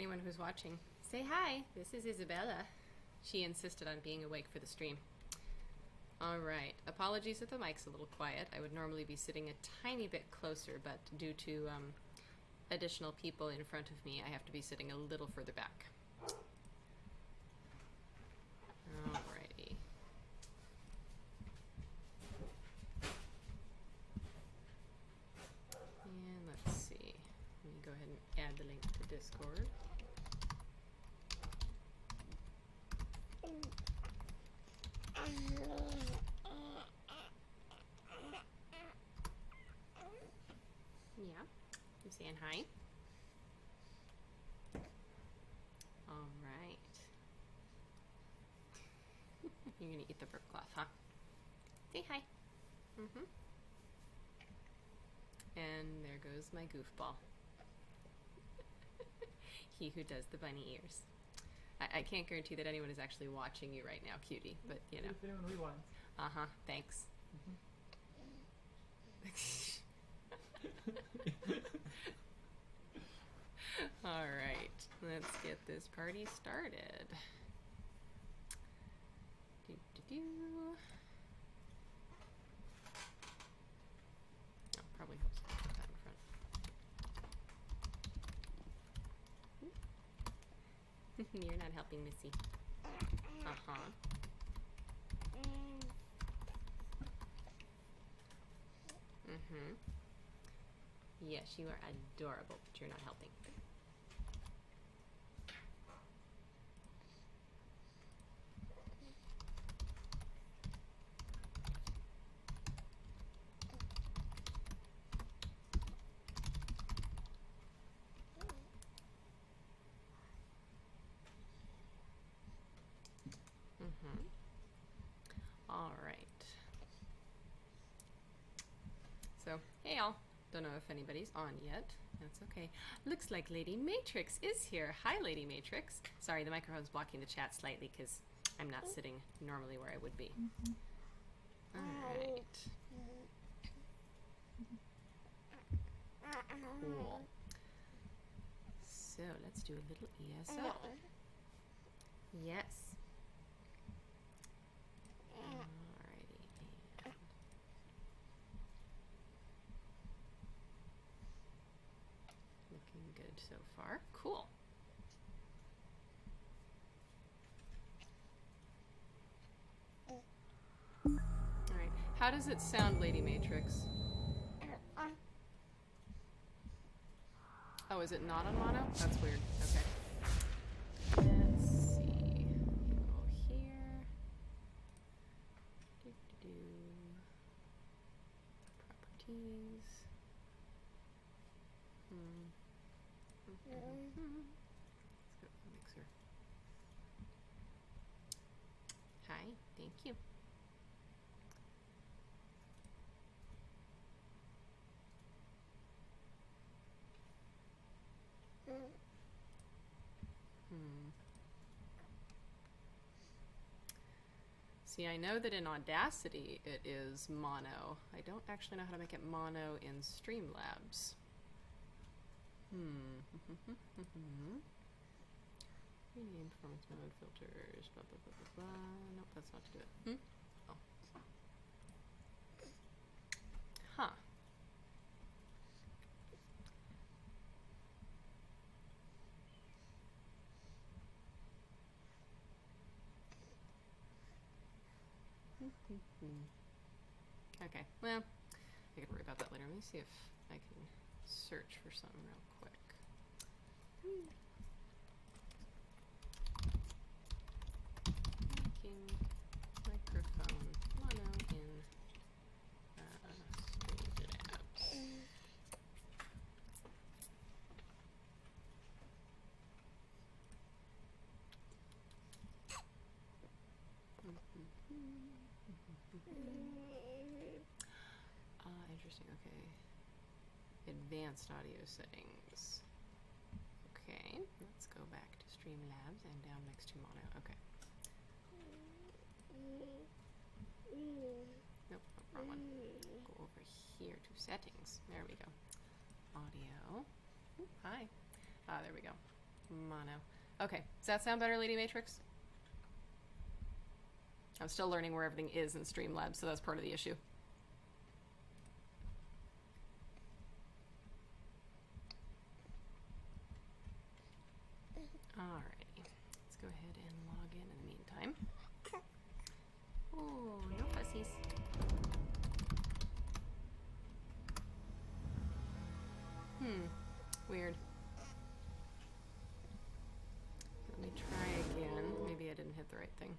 anyone who's watching. Say hi, this is Isabella. She insisted on being awake for the stream. Alright, apologies if the mic's a little quiet. I would normally be sitting a tiny bit closer, but due to additional people in front of me, I have to be sitting a little further back. Alrighty. And let's see. Let me go ahead and add the link to Discord. Yeah, you saying hi? All right. You're gonna eat the burp cloth, huh? Say hi. And there goes my goofball. He who does the bunny ears. I can't guarantee that anyone is actually watching you right now, cutie, but you know. If anyone rewinds. Uh-huh, thanks. All right, let's get this party started. Oh, probably helps to put that in front. You're not helping, Missy. Uh-huh. Yes, you are adorable, but you're not helping. All right. So, hey all. Don't know if anybody's on yet. That's okay. Looks like Lady Matrix is here. Hi, Lady Matrix. Sorry, the microphone's blocking the chat slightly because I'm not sitting normally where I would be. All right. Cool. So, let's do a little ESO. Yes. Alrighty. And looking good so far. Cool. Alright. How does it sound, Lady Matrix? Oh, is it not on mono? That's weird. Okay. Let's see. Go here. Properties. Let's go to the mixer. Hi, thank you. See, I know that in Audacity it is mono. I don't actually know how to make it mono in Streamlabs. Rename performance mode filters, blah, blah, blah, blah, blah. Nope, that's not to do it. Oh. Huh. Okay, well, I can worry about that later. Let me see if I can search for something real quick. Making microphone mono in Streamlabs. Interesting, okay. Advanced audio settings. Okay, let's go back to Streamlabs and down next to mono. Okay. Nope, wrong one. Go over here to settings. There we go. Audio. Ooh, hi. Ah, there we go. Mono. Okay, does that sound better, Lady Matrix? I'm still learning where everything is in Streamlabs, so that's part of the issue. Alrighty, let's go ahead and log in the meantime. Oh, no fussies. Weird. Let me try again. Maybe I didn't hit the right thing.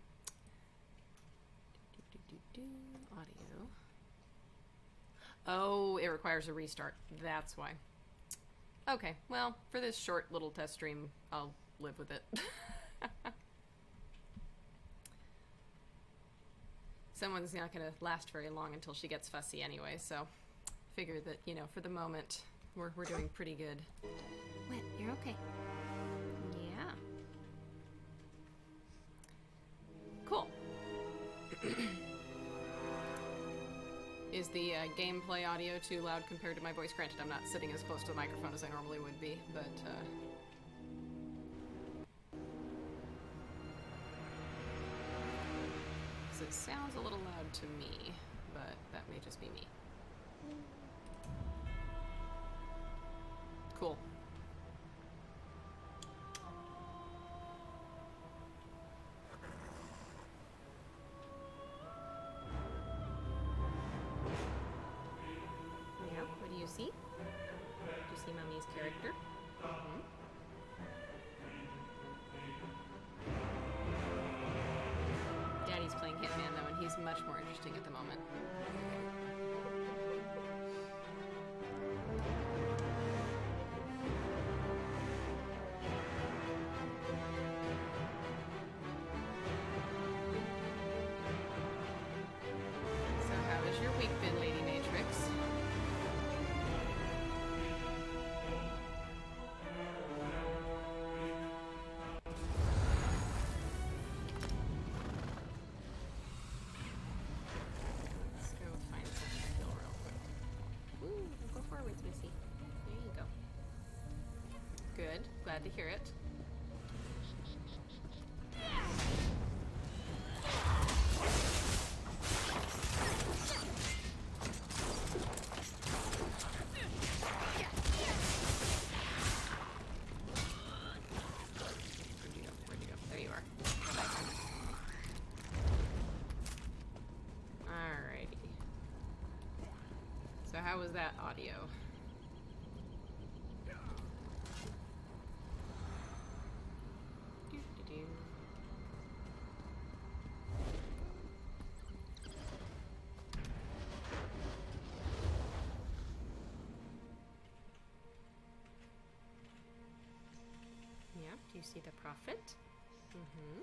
Audio. Oh, it requires a restart. That's why. Okay, well, for this short little test stream, I'll live with it. Someone's not going to last very long until she gets fussy anyway, so figure that, you know, for the moment, we're doing pretty good. Wait, you're okay. Yeah. Cool. Is the gameplay audio too loud compared to my voice? Granted, I'm not sitting as close to the microphone as I normally would be, but so it sounds a little loud to me, but that may just be me. Cool. Yeah, what do you see? Do you see Mummy's character? Mm-hmm. Daddy's playing Hitman though, and he's much more interesting at the moment. So how has your week been, Lady Matrix? Let's go find something to kill real quick. Ooh, go forwards, Missy. There you go. Good. Glad to hear it. Where'd you go? There you are. Alrighty. So how was that audio? Doo-doo-doo. Yeah, do you see the prophet? Mm-hmm.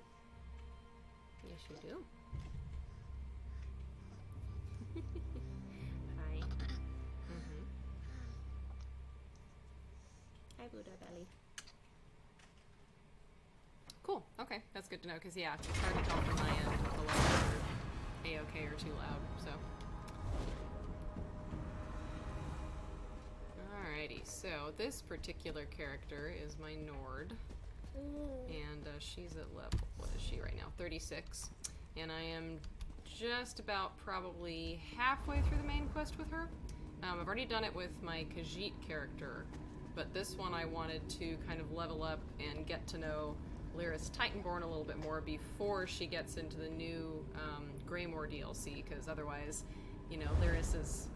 Yes, you do. Hi. Mm-hmm. Hi, Buddha Belly. Cool. Okay, that's good to know, because, yeah, it's hard to tell from my end if the levels are A-okay or too loud, so. Alrighty, so this particular character is my Nord. And she's at level, what is she right now? 36. And I am just about probably halfway through the main quest with her. I've already done it with my Khajiit character, but this one I wanted to kind of level up and get to know Lyris Titanborn a little bit more before she gets into the new Greymore DLC, because otherwise, you know, Lyris is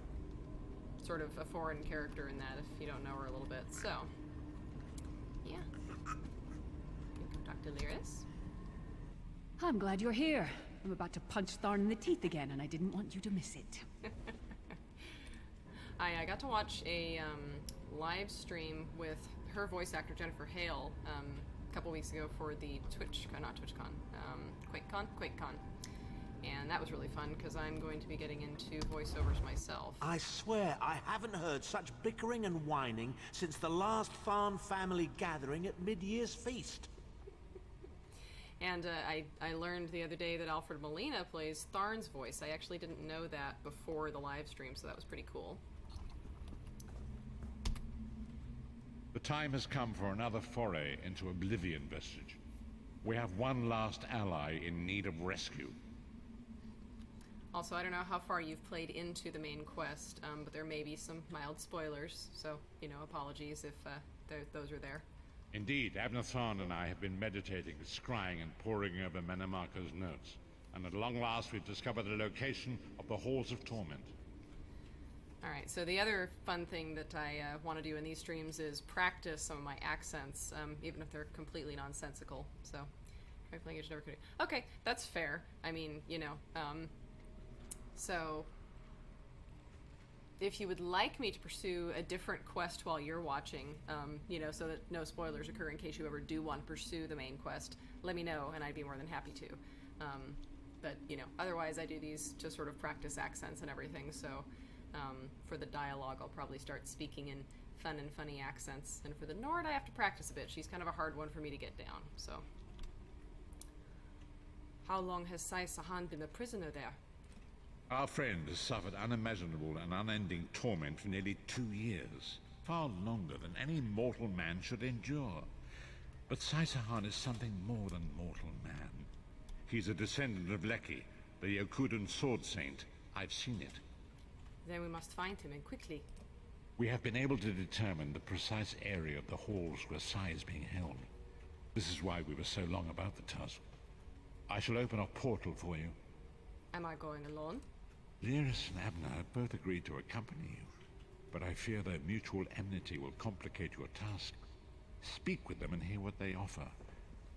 sort of a foreign character in that if you don't know her a little bit. So, yeah. Talk to Lyris. I'm glad you're here. I'm about to punch Tharn in the teeth again, and I didn't want you to miss it. I got to watch a live stream with her voice actor, Jennifer Hale, a couple weeks ago for the QuakeCon. And that was really fun, because I'm going to be getting into voiceovers myself. I swear I haven't heard such bickering and whining since the last Tharn family gathering at Mid-Year's Feast. And I learned the other day that Alfred Molina plays Tharn's voice. I actually didn't know that before the live stream, so that was pretty cool. The time has come for another foray into Oblivion Vestige. We have one last ally in need of rescue. Also, I don't know how far you've played into the main quest, but there may be some mild spoilers, so, you know, apologies if those are there. Indeed, Abner Thorn and I have been meditating, scrying, and poring over Menamarco's notes. And at long last, we've discovered the location of the Halls of Torment. Alright, so the other fun thing that I want to do in these streams is practice some of my accents, even if they're completely nonsensical, so... Language never could... Okay, that's fair. I mean, you know, so... If you would like me to pursue a different quest while you're watching, you know, so that no spoilers occur in case you ever do want to pursue the main quest, let me know, and I'd be more than happy to. But, you know, otherwise I do these to sort of practice accents and everything, so for the dialogue I'll probably start speaking in fun and funny accents, and for the Nord I have to practice a bit. She's kind of a hard one for me to get down, so. How long has Sai Sahan been a prisoner there? Our friend has suffered unimaginable and unending torment for nearly 2 years, far longer than any mortal man should endure. But Saisahan is something more than mortal man. He's a descendant of Leki, the Yokudan sword saint. I've seen it. Then we must find him, and quickly. We have been able to determine the precise area of the halls where Sai is being held. This is why we were so long about the task. I shall open a portal for you. Am I going alone? Lyris and Abner have both agreed to accompany you, but I fear their mutual enmity will complicate your task. Speak with them and hear what they offer,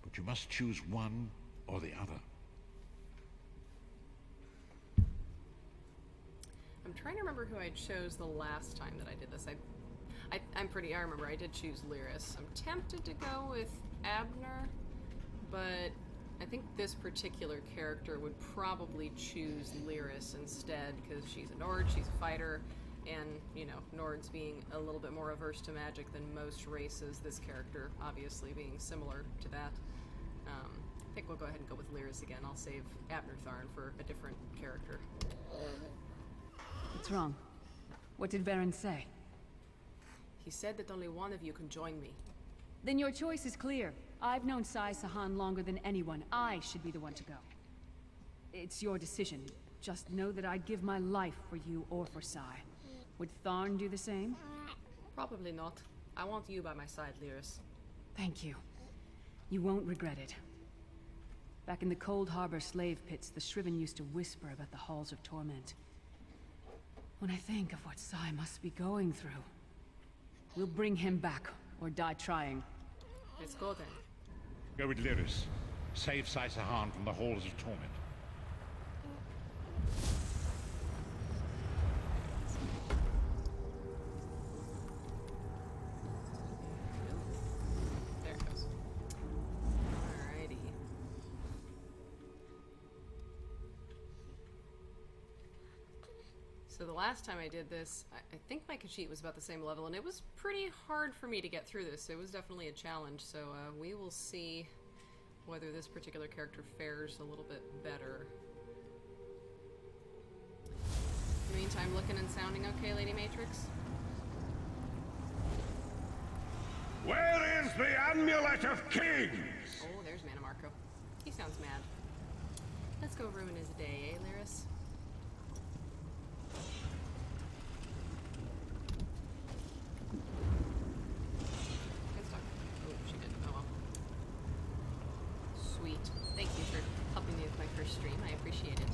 but you must choose one or the other. I'm trying to remember who I chose the last time that I did this. I remember I did choose Lyris. I'm tempted to go with Abner, but I think this particular character would probably choose Lyris instead, because she's a Nord, she's a fighter, and, you know, Nords being a little bit more averse to magic than most races, this character obviously being similar to that. I think we'll go ahead and go with Lyris again. I'll save Abner Tharn for a different character. What's wrong? What did Baron say? He said that only one of you can join me. Then your choice is clear. I've known Sai Sahan longer than anyone. I should be the one to go. It's your decision. Just know that I'd give my life for you or for Sai. Would Tharn do the same? Probably not. I want you by my side, Lyris. Thank you. You won't regret it. Back in the Cold Harbor slave pits, the Shriven used to whisper about the Halls of Torment. When I think of what Sai must be going through, we'll bring him back, or die trying. Let's go then. Go with Lyris. Save Saisahan from the Halls of Torment. There it goes. Alrighty. So the last time I did this, I think my Khajiit was about the same level, and it was pretty hard for me to get through this. It was definitely a challenge, so we will see whether this particular character fares a little bit better. In the meantime, looking and sounding okay, Lady Matrix? Where is the Amulet of Kings? Oh, there's Manamarco. He sounds mad. Let's go ruin his day, eh, Lyris? Good stuff. Oh, she did. Oh well. Sweet. Thank you for helping me with my first stream. I appreciate it.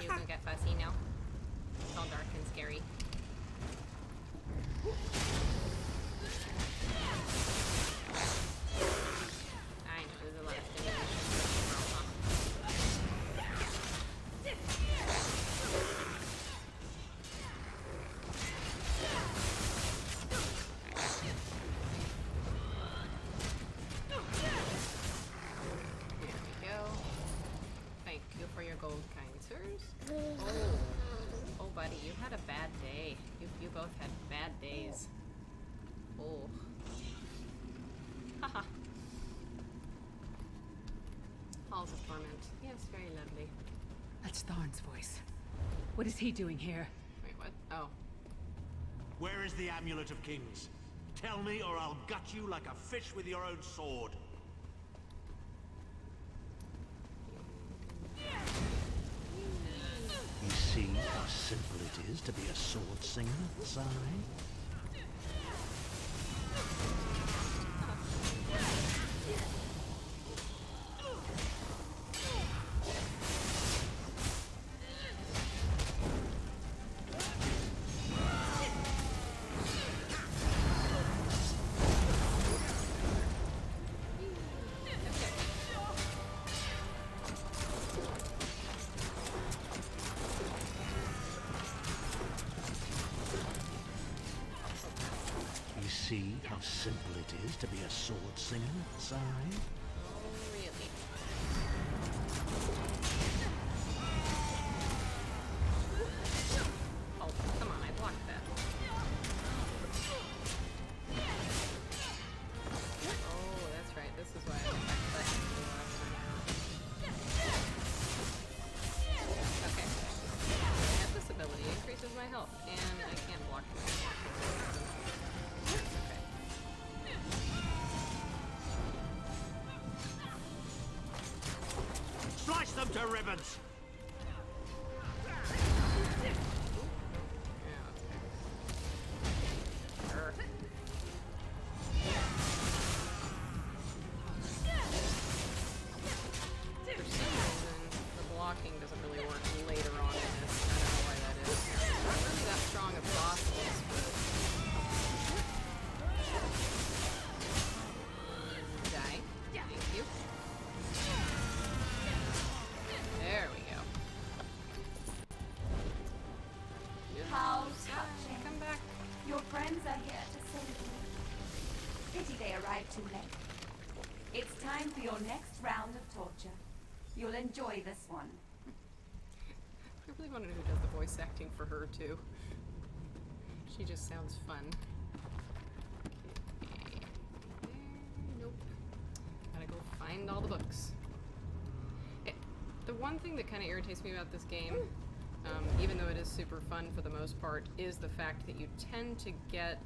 You gonna get fussy now? scary. I know, there's a lot of stimulation. There we go. Thank you for your gold, kind sirs. Oh, buddy, you had a bad day. You both had bad days. Oh. Haha. Halls of Torment. Yes, very lovely. That's Tharn's voice. What is he doing here? Wait, what? Oh. Where is the Amulet of Kings? Tell me, or I'll gut you like a fish with your own sword. You see how simple it is to be a sword singer, Sai? See how simple it is to be a sword singer, Sai? Oh, really? Oh, come on, I blocked that. Oh, that's right. This is why I went back to that last time. Okay. I have this ability. It increases my health, and I can't block it. Slice them to ribbons! Too late. It's time for your next round of torture. You'll enjoy this one. I really want to know who does the voice acting for her, too. She just sounds fun. Okay. Nope. Gotta go find all the books. The one thing that kind of irritates me about this game, even though it is super fun for the most part, is the fact that you tend to get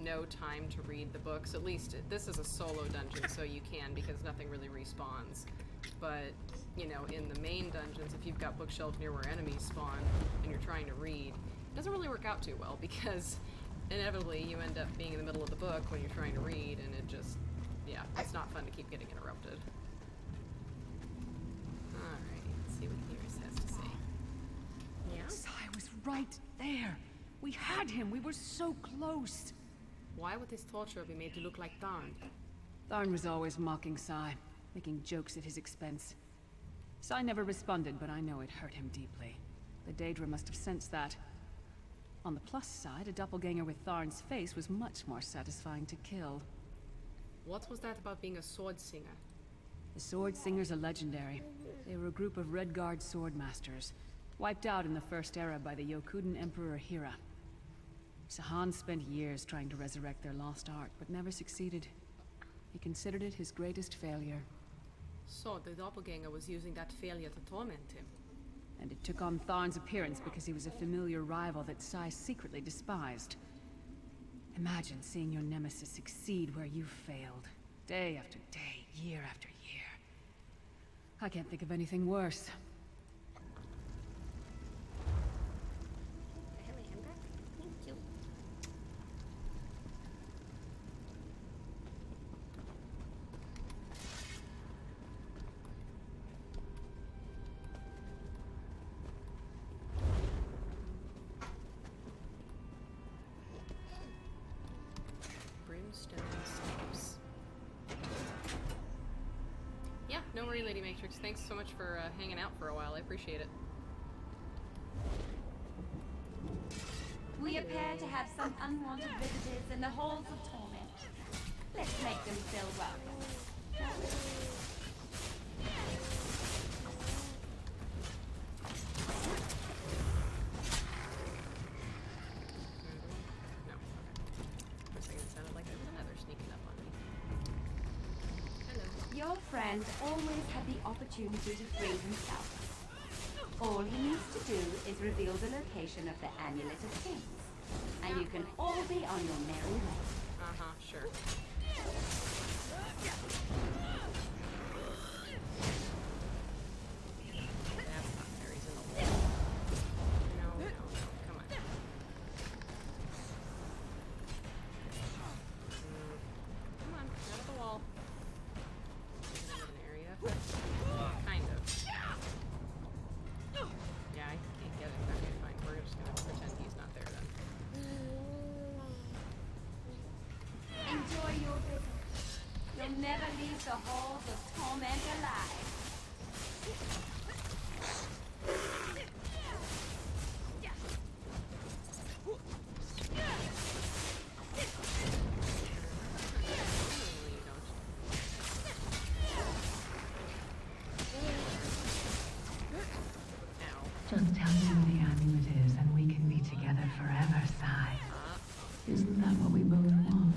no time to read the books. At least this is a solo dungeon, so you can, because nothing really respawns. But, you know, in the main dungeons, if you've got bookshelves near where enemies spawn and you're trying to read, it doesn't really work out too well, because inevitably you end up being in the middle of the book when you're trying to read, and it just, yeah, it's not fun to keep getting interrupted. Alright, let's see what Iris has to say. Yeah? Sai was right there. We had him. We were so close. Why would this torture be made to look like Tharn? Tharn was always mocking Sai, making jokes at his expense. Sai never responded, but I know it hurt him deeply. The Daedra must have sensed that. On the plus side, a doppelganger with Tharn's face was much more satisfying to kill. What was that about being a sword singer? The Sword Singers are legendary. They were a group of Red Guard sword masters, wiped out in the First Era by the Yokudan Emperor Hira. Sahan spent years trying to resurrect their lost art, but never succeeded. He considered it his greatest failure. So the doppelganger was using that failure to torment him. And it took on Tharn's appearance because he was a familiar rival that Sai secretly despised. Imagine seeing your nemesis succeed where you failed. Day after day, year after year. I can't think of anything worse. Thank you. stone steps. Yeah, no worry, Lady Matrix. Thanks so much for hanging out for a while. I appreciate it. We appear to have some unwanted visitors in the halls of torment. Let's make them feel welcome. No. Okay. For a second, it sounded like there was another sneaking up on me. Hello. Your friend always had the opportunity to free himself. All he needs to do is reveal the location of the Amulet of Kings, and you can all be on your merry way. Uh-huh, sure. That's not berries in the wall. No, no, no. Come on. Come on, out of the wall. Is it an area? Kind of. Yeah, I can't get it. Okay, fine. We're just gonna pretend he's not there then. Enjoy your visit. You'll never leave the halls of torment alive. Normally you don't. Ow. Just tell me where the amulet is, and we can be together forever, Sai. Isn't that what we both want?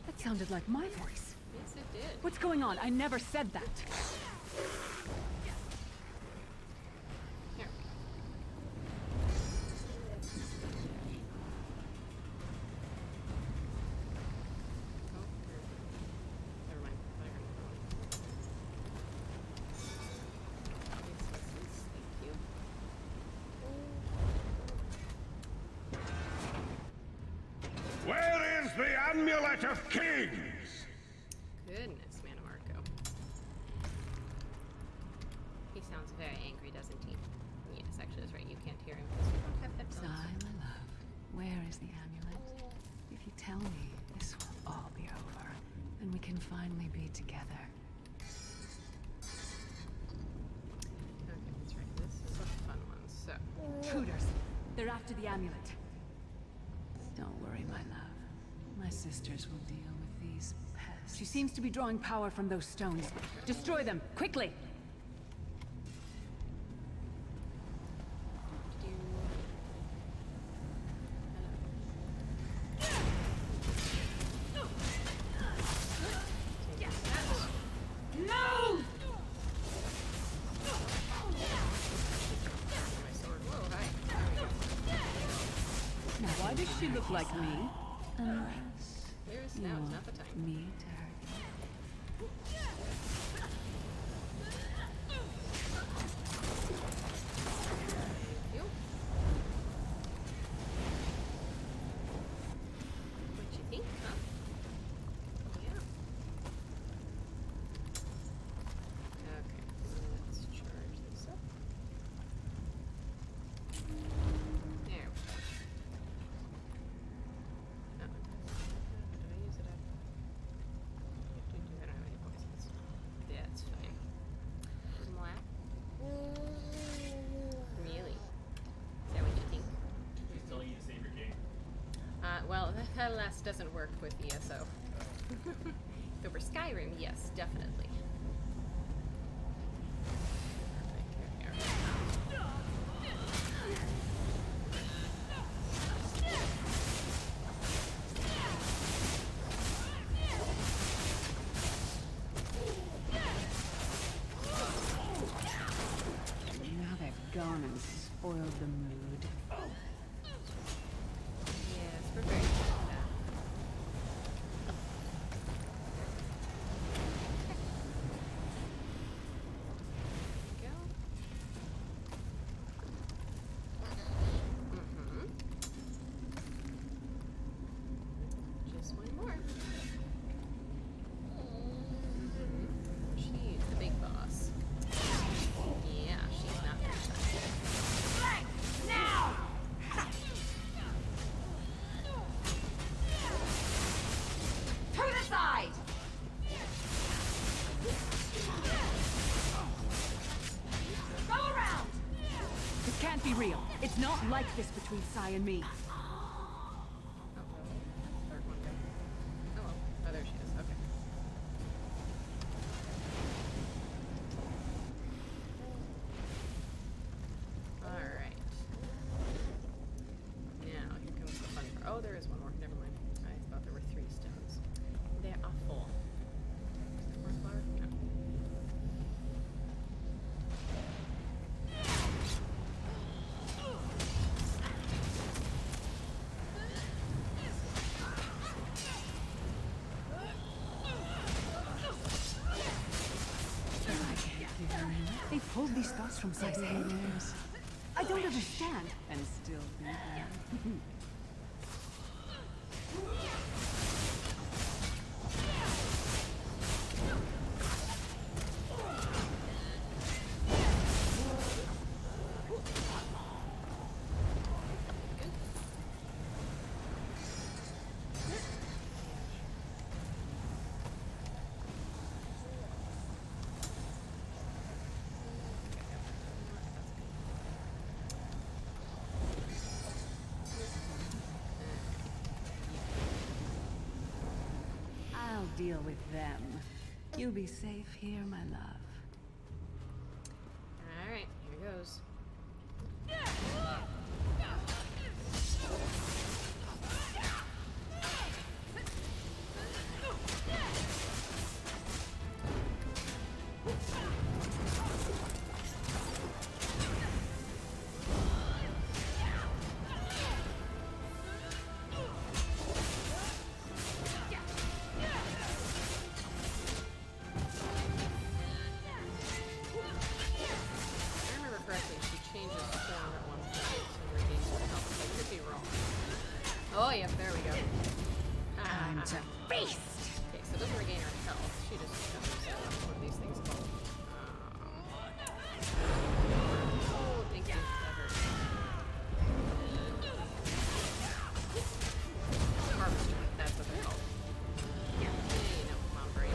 That sounded like my voice. Yes, it did. What's going on? I never said that. Here. Oh, never mind. I heard another one. Thank you. Where is the Amulet of Kings? Goodness, Mannimarco. He sounds very angry, doesn't he? Yes, actually, that's right. You can't hear him because you don't have Sai, headphones. my love, where is the amulet? If you tell me, this will all be over, and we can finally be together. Okay, that's right. This is a fun one. So, Intruders! They're after the amulet. Don't worry, my love. My sisters will deal with these pests. She seems to be drawing power from those stones. Destroy them, quickly! my sword. Whoa, hi. Now, why does she look like me? Unless There's you now is want not the time. me to hurt You. What you think, huh? Yeah. Okay, let's charge this up. There we go. Oh, did I use it up? I don't have any poisons. Yeah, it's fine. Mwah. Really? Is that what you think? He's telling you to save your king. Well, that last doesn't work with ESO. If it were Skyrim, yes, definitely. Perfect, here we are. Now they've gone and spoiled the mood. Yes, we're very good at that. There we go. Just one more. She's the big boss. Yeah, she's not very excited. be real. It's not like this between Sai and me. Oh, well, third one go. Oh well. Oh, there she is. Okay. Alright. Now, here comes the fun part. Oh, there is one more. Never mind. I thought there were 3 stones. There are 4. Is there more flower? No. They pulled these thoughts from Sai's head. I don't understand. And still be there. I'll deal with them. You'll be safe here, my love. Alright, here goes. If I remember correctly, she changes form at one point and regains her health. I could be wrong. Oh, yep, there we go. Time to feast! Okay, so it doesn't regain her health. She just becomes what are these things called? Oh, thank you. That hurt. Harvester. That's what they're called. Yeah, you know, mom brain.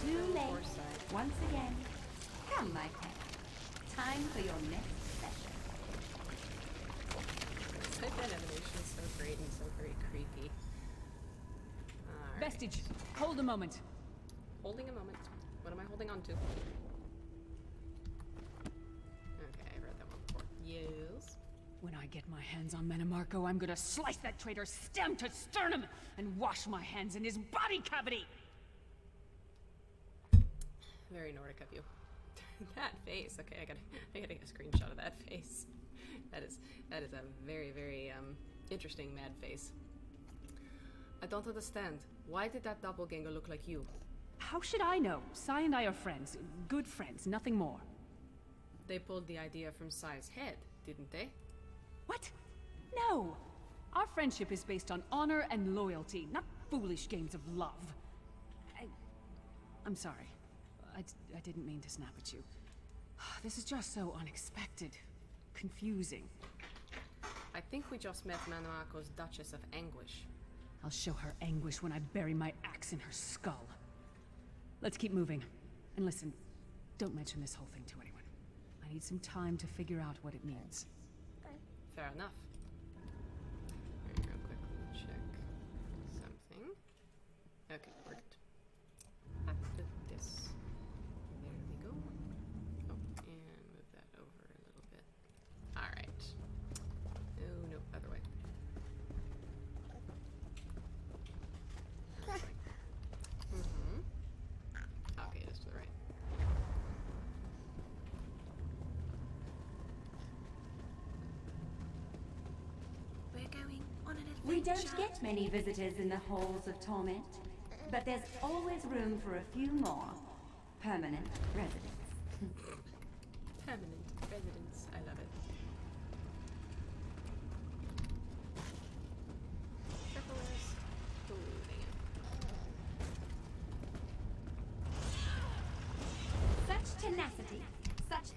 Too late. Once again. Come, my pet. Time for your next session. That animation is so great and so very creepy. Alright. Vestige, hold a moment. Holding a moment. What am I holding on to? Okay, I read that one before. Yes. When I get my hands on Manamarco, I'm gonna slice that traitor stem to sternum and wash my hands in his body cavity! Very Nordic of you. That face. Okay, I gotta get a screenshot of that face. That is a very, very interesting mad face. I don't understand. Why did that doppelganger look like you? How should I know? Sai and I are friends. Good friends, nothing more. They pulled the idea from Sai's head, didn't they? What? No! Our friendship is based on honor and loyalty, not foolish games of love. I'm sorry. I didn't mean to snap at you. This is just so unexpected. Confusing. I think we just met Manamarco's Duchess of Anguish. I'll show her anguish when I bury my axe in her skull. Let's keep moving. And listen, don't mention this whole thing to anyone. I need some time to figure out what it means. Fair enough. Alright, real quick, let me check something. Okay, we're good. After this. There we go. Oh, and move that over a little bit. Alright. Oh, no, other way. Okay, it is to the right. We're going on an adventure. We don't get many visitors in the halls of torment, but there's always room for a few more permanent residents. Permanent residence. I love it. Careful, Liz. Ooh, dang it.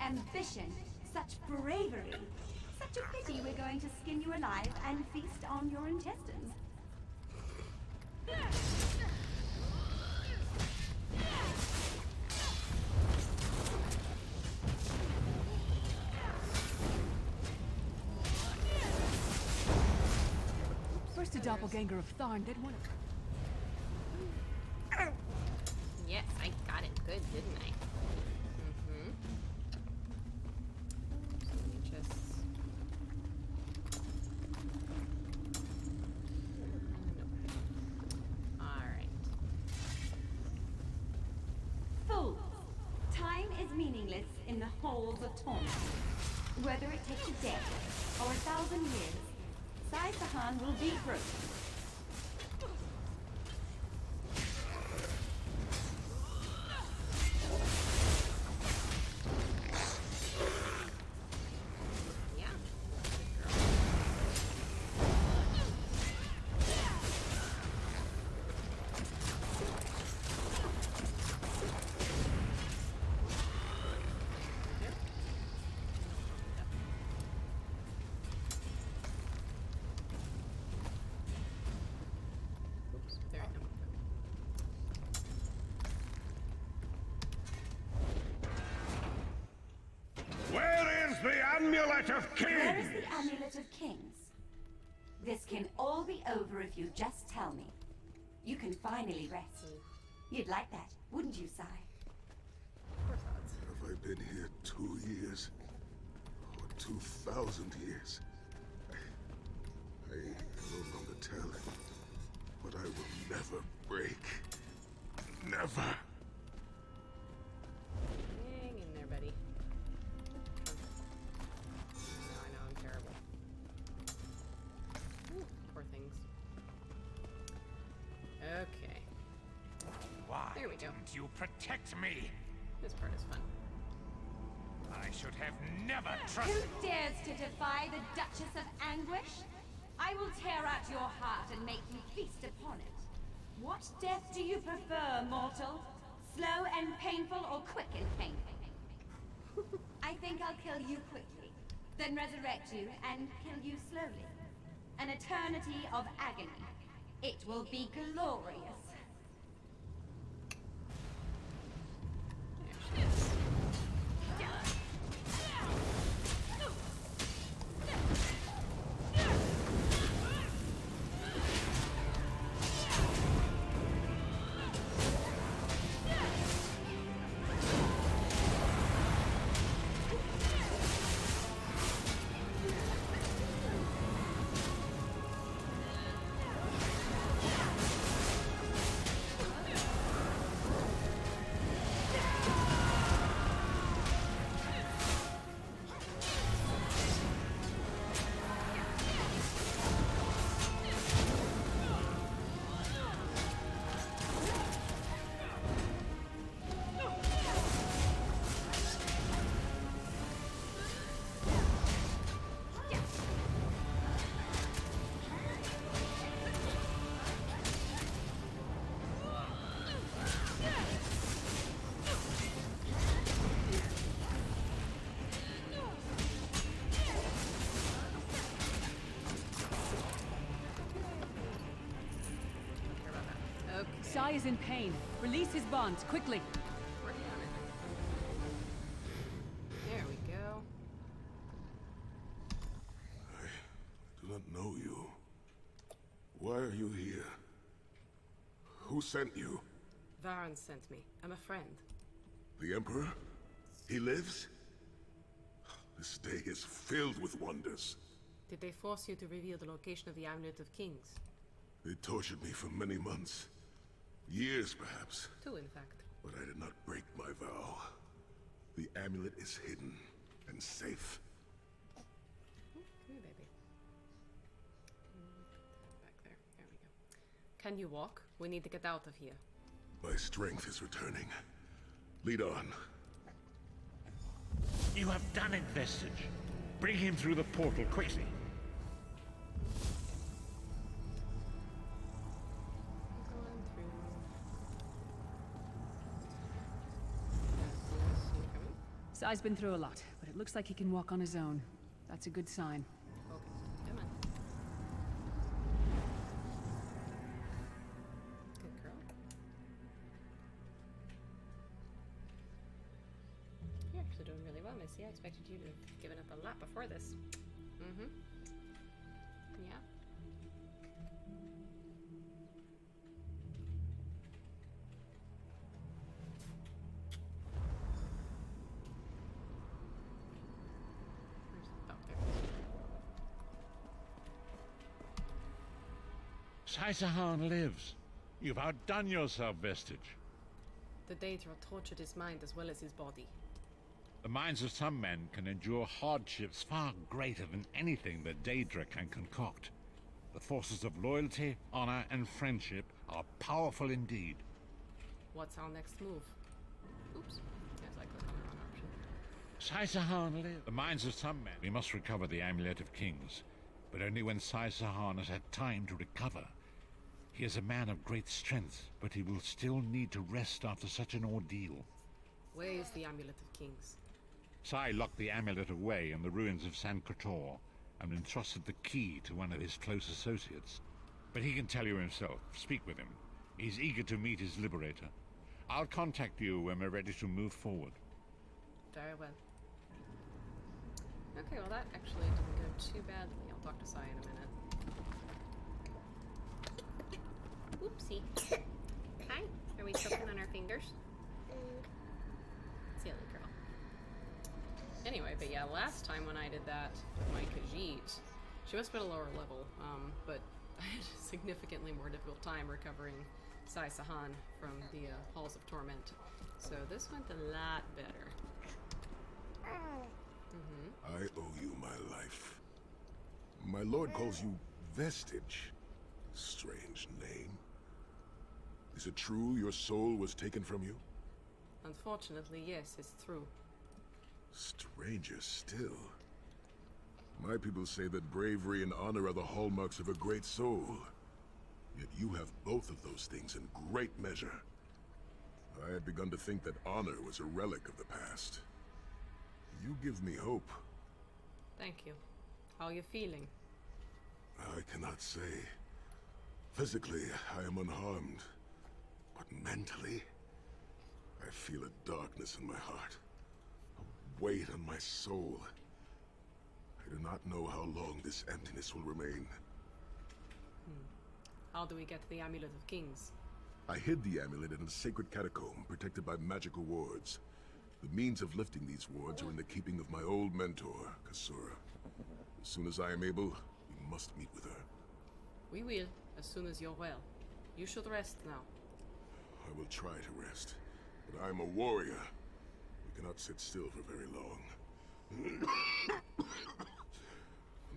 ambition, such bravery. Such a pity we're going to skin you alive and feast on your intestines. First a doppelganger of Tharn, then one of... Yes, I got it good, didn't I? So let me just... Nope. Alright. Fools! Time is meaningless in the halls of torment. Whether it takes a day or 1,000 years, Sai-Sahan will be through. Yeah. Oops, there I go. Where is the Amulet of Where is Kings? the Amulet of Kings? This can all be over if you just tell me. You can finally rest. You'd like that, wouldn't you, Sai? Poor thoughts. Have I been here 2 years? Or 2,000 years? I no longer tell. But I will never break. Never. Hang in there, buddy. No, I know, I'm terrible. Ooh, poor things. Okay, Why there we go. didn't you protect me? This part is fun. I should have never Who trusted. dares to defy the Duchess of Anguish? I will tear out your heart and make you feast upon it. What death do you prefer, mortal? Slow and painful or quick and painful? I think I'll kill you quickly, then resurrect you and kill you slowly. An eternity of agony. It will be glorious. There she is. Don't care about that. Okay, Sai is in pain. Release his bonds, quickly. working on it. There we go. I do not know you. Why are you here? Who sent you? Varan sent me. I'm a friend. The Emperor? He lives? This day is filled with wonders. Did they force you to reveal the location of the Amulet of Kings? They tortured me for many months. Years, perhaps. 2, in fact. But I did not break my vow. The amulet is hidden and safe. Come here, baby. Back there. There we go. Can you walk? We need to get out of here. My strength is returning. Lead on. You have done it, Vestige. Bring him through the portal quickly. Going through. Yes, you coming? Sai's been through a lot, but it looks like he can walk on his own. That's a good sign. Okay, come on. Good girl. You're actually doing really well, Missy. I expected you to have given up a lot before this. Mm-hmm. Yeah. Oh, there. Saisahan lives. You've outdone yourself, Vestige. The Daedra tortured his mind as well as his body. The minds of some men can endure hardships far greater than anything the Daedra can concoct. The forces of loyalty, honor, and friendship are powerful indeed. What's our next move? Oops. Yes, I clicked on the wrong option. Saisahan lives. The minds of some men. We must recover the Amulet of Kings, but only when Saisahan has had time to recover. He is a man of great strength, but he will still need to rest after such an ordeal. Where is the Amulet of Kings? Sai locked the amulet away in the ruins of San Kotor and entrusted the key to one of his close associates. But he can tell you himself. Speak with him. He's eager to meet his liberator. I'll contact you when we're ready to move forward. Very well. Okay, well that actually didn't go too badly. I'll talk to Sai in a minute. Oopsie. Hi. Are we choking on our fingers? Silly girl. Anyway, but yeah, last time when I did that with my Khajiit, she must have been a lower level, but I had a significantly more difficult time recovering Saisahan from the Halls of Torment. So this went a lot better. I owe you my life. My lord calls you Vestige. Strange name. Is it true your soul was taken from you? Unfortunately, yes, it's true. Stranger still. My people say that bravery and honor are the hallmarks of a great soul. Yet you have both of those things in great measure. I had begun to think that honor was a relic of the past. You give me hope. Thank you. How are you feeling? I cannot say. Physically, I am unharmed. But mentally, I feel a darkness in my heart. A weight on my soul. I do not know how long this emptiness will remain. How do we get to the Amulet of Kings? I hid the amulet in a sacred catacomb protected by magical wards. The means of lifting these wards are in the keeping of my old mentor, Kasura. As soon as I am able, we must meet with her. We will, as soon as you're well. You should rest now. I will try to rest, but I am a warrior. We cannot sit still for very long.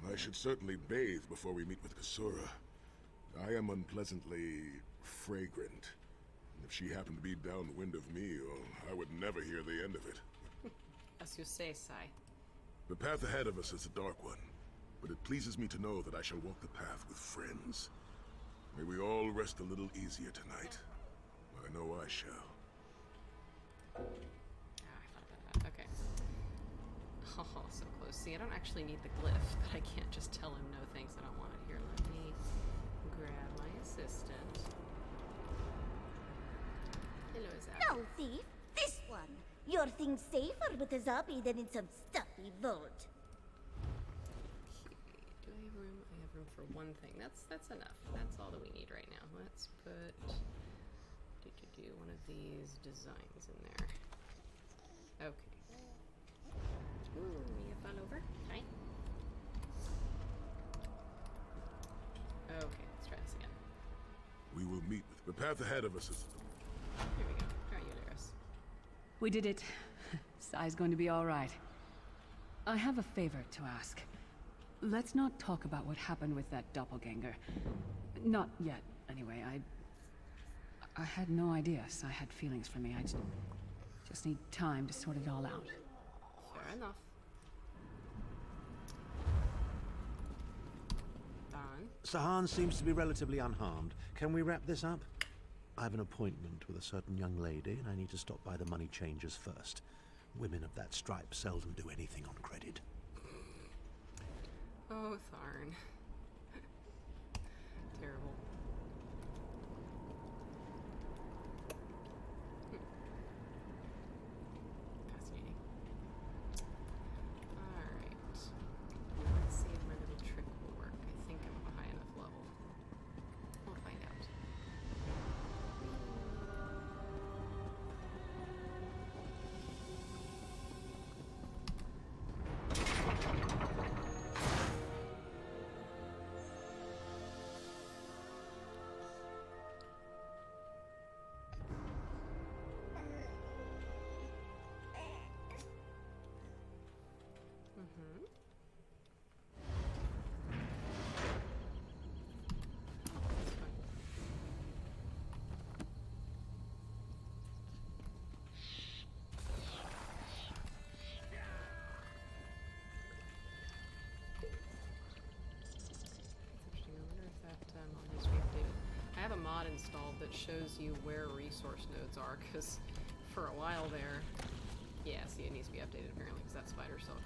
I should certainly bathe before we meet with Kasura. I am unpleasantly fragrant. If she happened to be downwind of me, well, I would never hear the end of it. As you say, Sai. The path ahead of us is a dark one, but it pleases me to know that I shall walk the path with friends. May we all rest a little easier tonight. I know I shall. Ah, I thought about that. Okay. Oh, so close. See, I don't actually need the glyph, but I can't just tell him no thanks. I don't want it. Here, let me grab my assistant. Hello, Zach. No, thief. This one. Your thing's safer with a zombie than in some stuffy vault. Do I have room? I have room for one thing. That's enough. That's all that we need right now. Let's put one of these designs in there. Okay. Ooh, Mia fell over. Hi. Okay, let's try this again. We will meet with the path ahead of us is... Here we go. How are you, Lyris? We did it. Sai's going to be all right. I have a favor to ask. Let's not talk about what happened with that doppelganger. Not yet, anyway. I had no idea Sai had feelings for me. I just need time to sort it all out. Fair enough. Don? Sahan seems to be relatively unharmed. Can we wrap this up? I have an appointment with a certain young lady, and I need to stop by the money changers first. Women of that stripe seldom do anything on credit. Oh, Tharn. Terrible. Fascinating. Alright. Let's see if my little trick will work. I think I'm at a high enough level. We'll find out. I have a mod installed that shows you where resource nodes are, because for a while there, yeah, see, it needs to be updated apparently, because that's spider silk.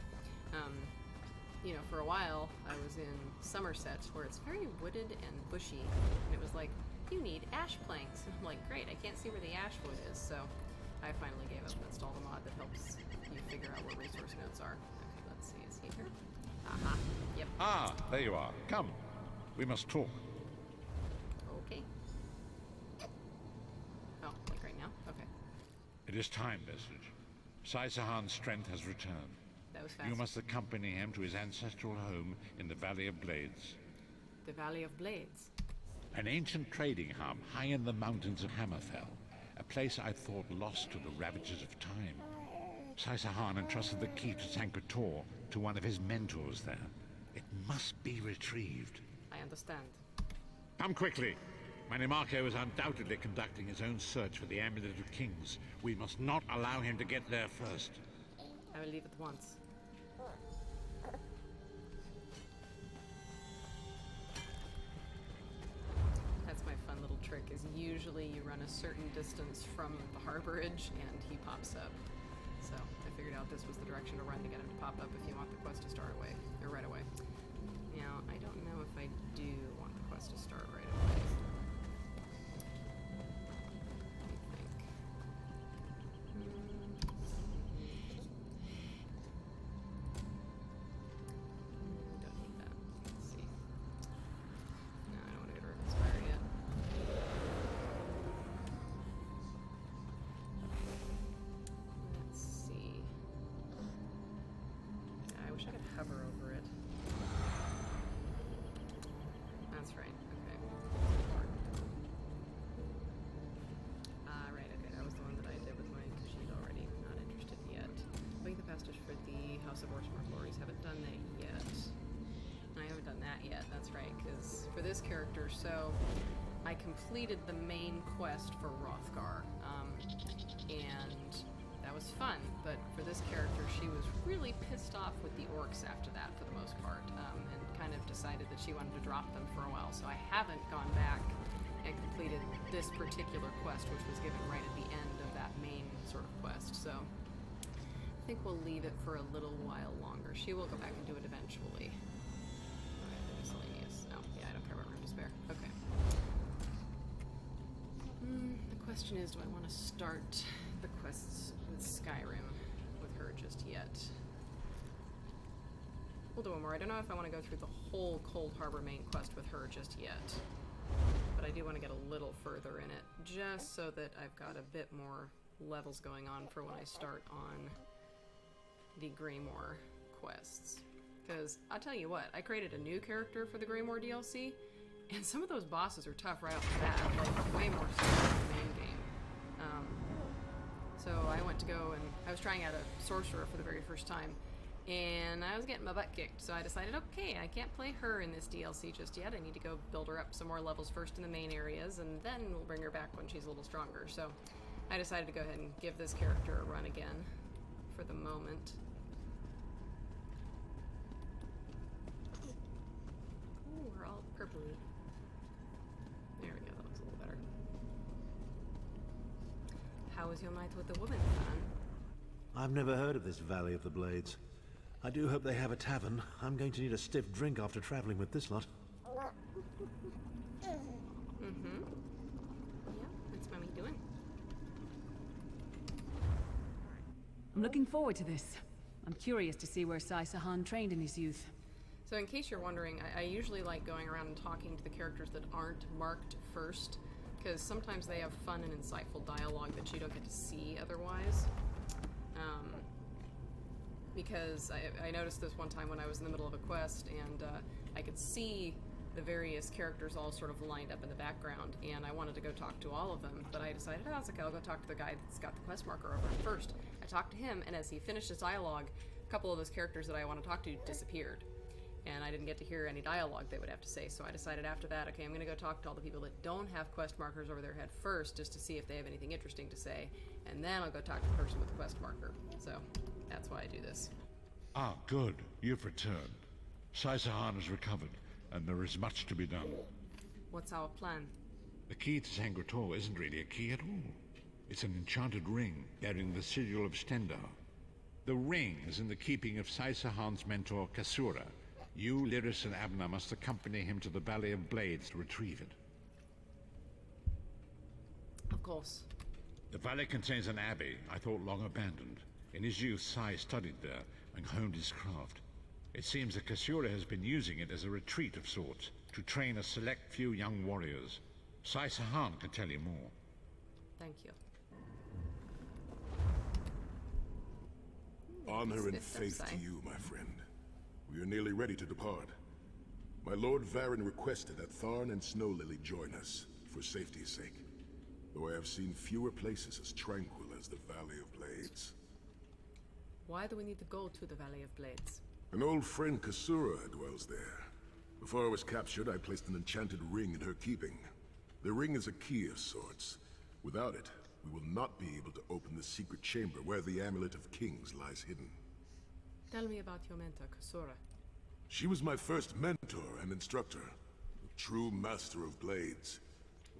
You know, for a while, I was in Somerset, where it's very wooded and bushy, and it was like, you need ash planks. And I'm like, great, I can't see where the ash wood is, so I finally gave up and installed a mod that helps you figure out where resource nodes are. Okay, let's see, is he here? Aha, yep. Ah, there you are. Come. We must talk. Okay. Oh, like right now? Okay. It is time, Vestige. Saisahan's strength has returned. That was fast. You must accompany him to his ancestral home in the Valley of Blades. The Valley of Blades. An ancient trading hub high in the mountains of Hammerfell. A place I thought lost to the ravages of time. Saisahan entrusted the key to Sankator to one of his mentors there. It must be retrieved. I understand. Come quickly. Manimarco is undoubtedly conducting his own search for the Amulet of Kings. We must not allow him to get there first. I will leave at once. That's my fun little trick, is usually you run a certain distance from the harborage and he pops up. So I figured out this was the direction to run to get him to pop up if you want the quest to start away, or right away. Now, I don't know if I do want the quest to start right away. Let me think. Don't need that. Let's see. No, I don't want to go to Inspire yet. Let's see. Yeah, I wish I could hover over it. That's right. Okay. Right. Okay. That was the one that I did with my sheet already. Not interested yet. Waiting the passage for the House of Orchmore Glories. Haven't done that yet. I haven't done that yet. That's right. Because for this character, so I completed the main quest for Hrothgar, and that was fun. But for this character, she was really pissed off with the orcs after that, for the most part, and kind of decided that she wanted to drop them for a while. So I haven't gone back and completed this particular quest, which was given right at the end of that main sort of quest. So I think we'll leave it for a little while longer. She will go back and do it eventually. Alright, the miscellaneous. Oh, yeah, I don't care about Room to Spare. Okay. The question is, do I want to start the quests with Skyrim with her just yet? We'll do one more. I don't know if I want to go through the whole Cold Harbor main quest with her just yet. But I do want to get a little further in it, just so that I've got a bit more levels going on for when I start on the Greymoor quests. Because, I'll tell you what, I created a new character for the Greymoor DLC, and some of those bosses are tough right off the bat, like way more so than the main game. So I went to go and I was trying out a sorcerer for the very first time, and I was getting my butt kicked, so I decided, okay, I can't play her in this DLC just yet. I need to go build her up some more levels first in the main areas, and then we'll bring her back when she's a little stronger. So I decided to go ahead and give this character a run again for the moment. Ooh, we're all purpley. There we go, that looks a little better. How was your night with the woman, son? I've never heard of this Valley of the Blades. I do hope they have a tavern. I'm going to need a stiff drink after traveling with this lot. Mm-hmm. Yeah, what's Mummy doing? I'm looking forward to this. I'm curious to see where Sai Sahan trained in his youth. So in case you're wondering, I usually like going around and talking to the characters that aren't marked first, because sometimes they have fun and insightful dialogue that you don't get to see otherwise. Because I noticed this one time when I was in the middle of a quest, and I could see the various characters all sort of lined up in the background, and I wanted to go talk to all of them, but I decided, oh, it's okay, I'll go talk to the guy that's got the quest marker over it first. I talked to him, and as he finished his dialogue, a couple of those characters that I want to talk to disappeared. And I didn't get to hear any dialogue they would have to say, so I decided after that, okay, I'm going to go talk to all the people that don't have quest markers over their head first, just to see if they have anything interesting to say, and then I'll go talk to the person with the quest marker. So, that's why I do this. Ah, good. You've returned. Sai Sahan has recovered, and there is much to be done. What's our plan? The key to Sangretor isn't really a key at all. It's an enchanted ring bearing the sigil of Stendar. The ring is in the keeping of Sai Sahan's mentor, Kasura. You, Lyris, and Abner must accompany him to the Valley of Blades to retrieve it. Of course. The valley contains an abbey I thought long abandoned. In his youth, Sai studied there and honed his craft. It seems that Kasura has been using it as a retreat of sorts, to train a select few young warriors. Sai Sahan can tell you more. Thank you. Honor and faith to you, my friend. We are nearly ready to depart. My Lord Varen requested that Tharn and Snowlily join us, for safety's sake. Though I have seen fewer places as tranquil as the Valley of Blades. Why do we need to go to the Valley of Blades? An old friend, Kasura, dwells there. Before I was captured, I placed an enchanted ring in her keeping. The ring is a key of sorts. Without it, we will not be able to open the secret chamber where the Amulet of Kings lies hidden. Tell me about your mentor, Kasura. She was my first mentor and instructor, a true master of blades.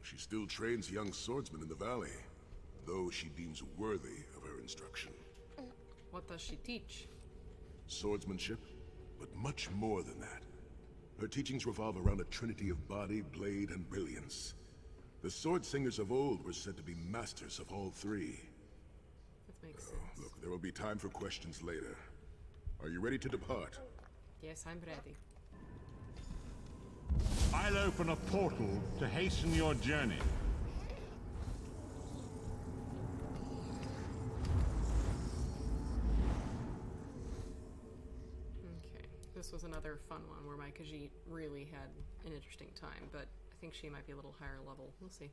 She still trains young swordsmen in the valley, though she deems worthy of her instruction. What does she teach? Swordsmanship, but much more than that. Her teachings revolve around a trinity of body, blade, and brilliance. The sword singers of old were said to be masters of all three. That makes sense. Look, there will be time for questions later. Are you ready to depart? Yes, I'm ready. I'll open a portal to hasten your journey. Okay, this was another fun one where my Khajiit really had an interesting time, but I think she might be a little higher level. We'll see.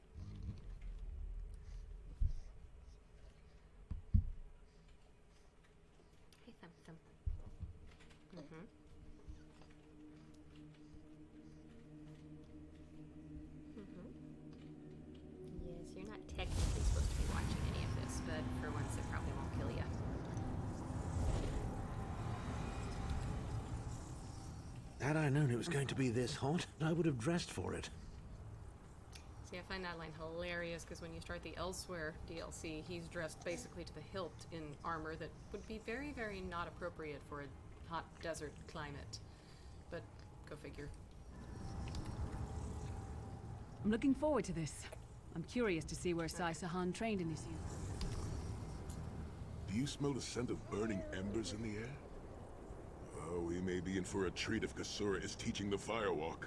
Hey, Thump Thump. Mm-hmm. Yes, you're not technically supposed to be watching any of this, but for once it probably won't kill you. Had I known it was going to be this hot, I would have dressed for it. See, I find that line hilarious because when you start the Elsewhere DLC, he's dressed basically to the hilt in armor that would be very, very not appropriate for a hot desert climate. But go figure. I'm looking forward to this. I'm curious to see where Sai Sahan trained in his youth. Do you smell the scent of burning embers in the air? Oh, we may be in for a treat if Kasura is teaching the firewalk.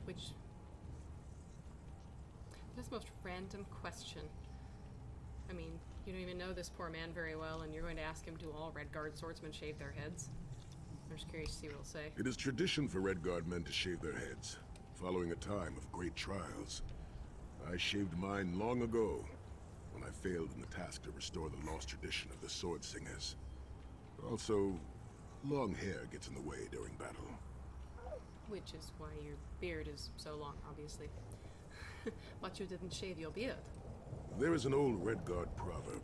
Which... This most random question. I mean, you don't even know this poor man very well, and you're going to ask him do all Redguard swordsmen shave their heads? I'm just curious to see what he'll say. It is tradition for Redguard men to shave their heads, following a time of great trials. I shaved mine long ago, when I failed in the task to restore the lost tradition of the sword singers. Also, long hair gets in the way during battle. Which is why your beard is so long, obviously. But you didn't shave your beard. There is an old Redguard proverb.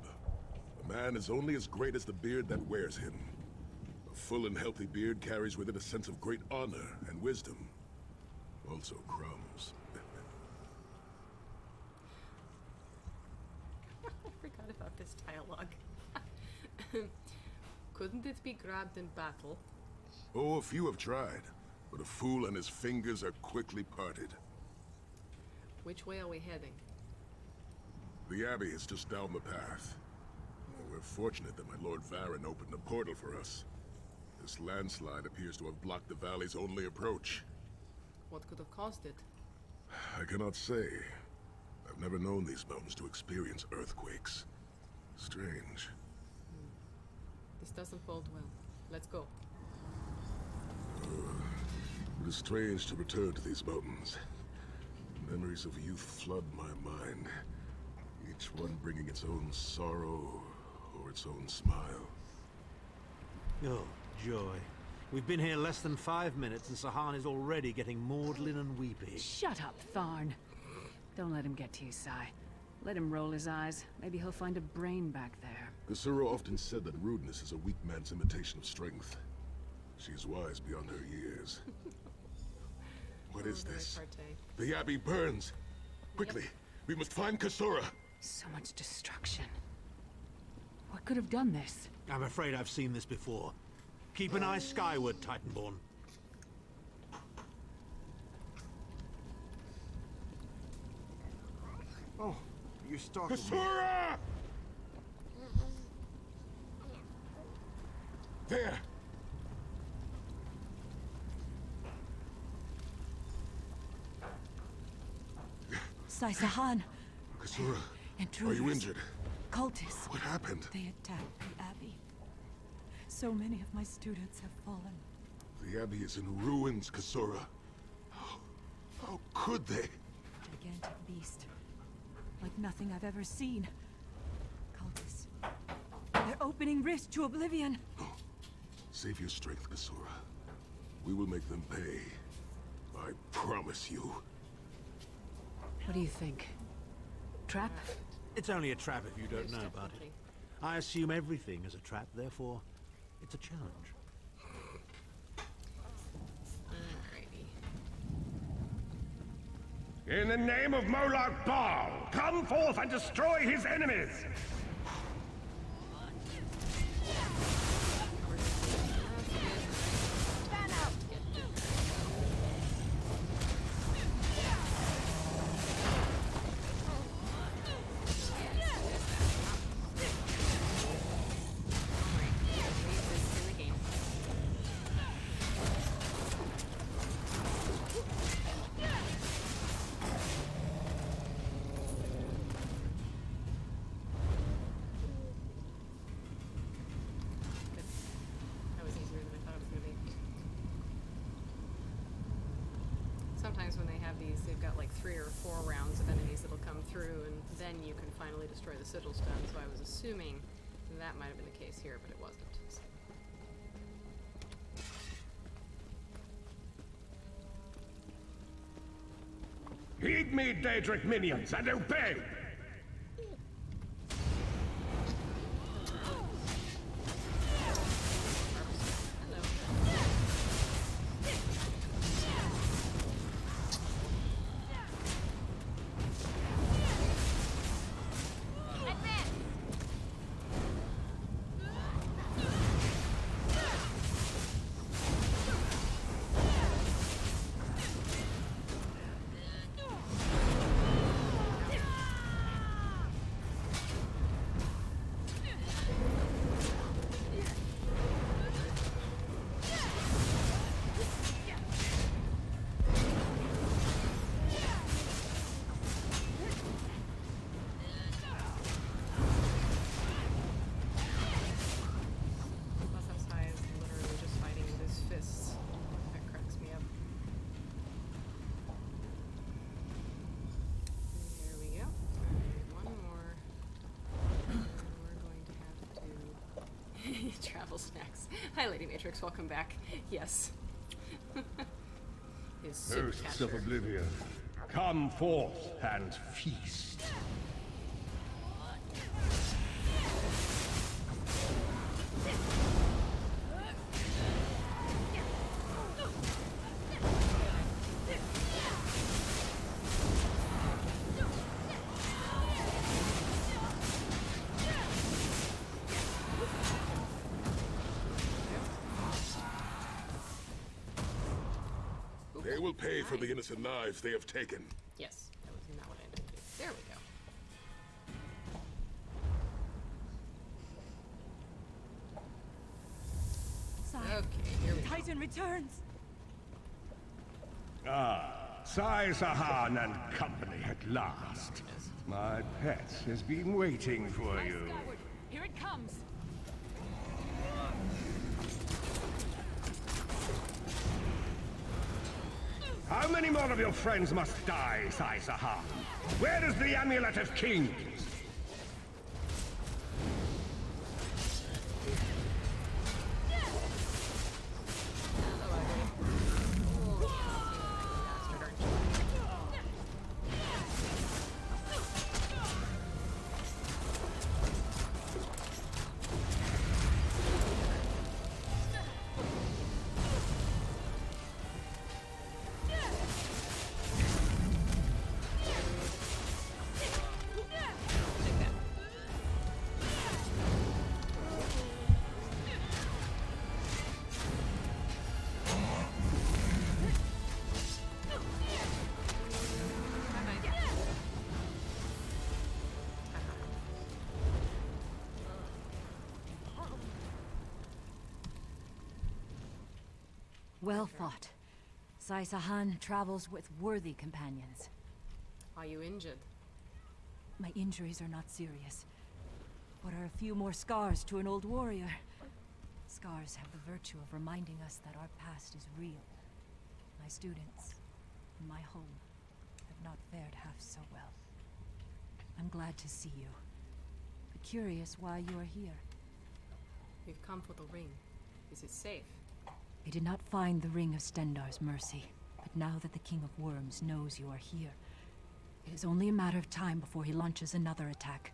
A man is only as great as the beard that wears him. A full and healthy beard carries with it a sense of great honor and wisdom. Also crumbs. this dialogue. Couldn't it be grabbed in battle? Oh, a few have tried, but a fool and his fingers are quickly parted. Which way are we heading? The Abbey is just down the path. We're fortunate that my Lord Varen opened a portal for us. This landslide appears to have blocked the valley's only approach. What could have caused it? I cannot say. I've never known these mountains to experience earthquakes. Strange. This doesn't bode well. Let's go. It is strange to return to these mountains. Memories of youth flood my mind, each one bringing its own sorrow or its own smile. Oh, joy. We've been here less than 5 minutes and Sahan is already getting maudlin and weepy. Shut up, Tharn. Don't let him get to you, Sai. Let him roll his eyes. Maybe he'll find a brain back there. Kasura often said that rudeness is a weak man's imitation of strength. She is wise beyond her years. What is this? The Abbey burns! Quickly, we must find Kasura! So much destruction. What could have done this? I'm afraid I've seen this before. Keep an eye skyward, Titanborn. Oh, you startled me. Kasura! There! Sai Sahan. Kasura, Intruders. are you injured? Cultists. What happened? They attacked the Abbey. So many of my students have fallen. The Abbey is in ruins, Kasura. How could they? Gigantic beast. Like nothing I've ever seen. Cultists. They're opening rifts to oblivion. No. Save your strength, Kasura. We will make them pay. I promise you. What do you think? Trap? It's only a trap if you don't know about it. Definitely. I assume everything is a trap, therefore, it's a challenge. Alrighty. In the name of Molag Bal, come forth and destroy his enemies! Sometimes when they have these, they've got like 3 or 4 rounds of enemies that'll come through, and then you can finally destroy the sigil stone. So I was assuming that might have been the case here, but it wasn't. So. Heed me, Daedric minions, and obey! Travel snacks. Hi, Lady Matrix. Welcome back. Yes. His soup Hosts of catcher. Oblivion, come forth and feast. They will pay for the innocent lives they have taken. Yes, that was not what I intended to do. There we go. Sire, Okay, here we go. Titan returns. Sai Sahan and company at last. My pet has been waiting for Fly you. skyward. Here it comes. How many more of your friends must die, Sai Sahan? Where is the Amulet of Kings? Well fought. Sai Sahan travels with worthy companions. Are you injured? My injuries are not serious, but are a few more scars to an old warrior. Scars have the virtue of reminding us that our past is real. My students, and my home, have not fared half so well. I'm glad to see you, but curious why you are here. We've come for the ring. Is it safe? I did not find the Ring of Stendarr's mercy, but now that the King of Worms knows you are here, it is only a matter of time before he launches another attack.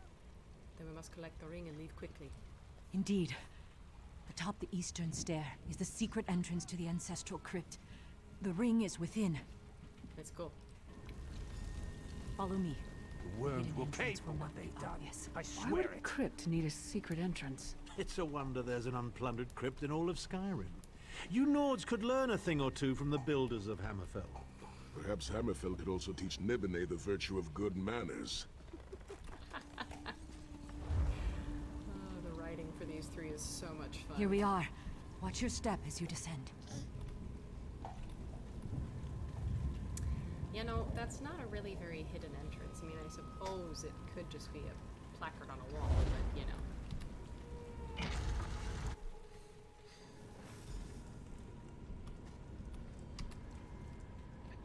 Then we must collect the ring and leave quickly. Indeed. Atop the eastern stair is the secret entrance to the ancestral crypt. The ring is within. Let's go. Follow me. The worms Hidden will pay entrance for will what not be they've done. obvious. I Why swear would a it. crypt need a secret entrance? It's a wonder there's an unplundered crypt in all of Skyrim. You Nords could learn a thing or two from the builders of Hammerfell. Perhaps Hammerfell could also teach Nibene the virtue of good manners. Oh, the writing for these three is so much fun. Here we are. Watch your step as you descend. You know, that's not a really very hidden entrance. I mean, I suppose it could just be a placard on a wall, but you know.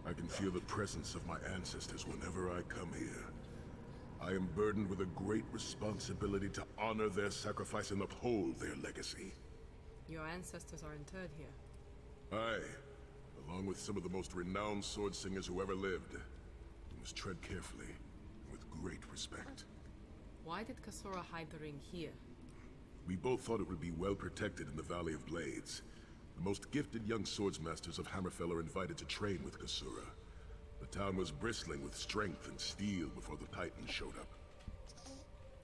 I can feel the presence of my ancestors whenever I come here. I am burdened with a great responsibility to honor their sacrifice and uphold their legacy. Your ancestors are interred here. I, along with some of the most renowned sword singers who ever lived, you must tread carefully and with great respect. Why did Kasora hide the ring here? We both thought it would be well protected in the Valley of Blades. The most gifted young swordsmasters of Hammerfell are invited to train with Kasura. The town was bristling with strength and steel before the Titans showed up.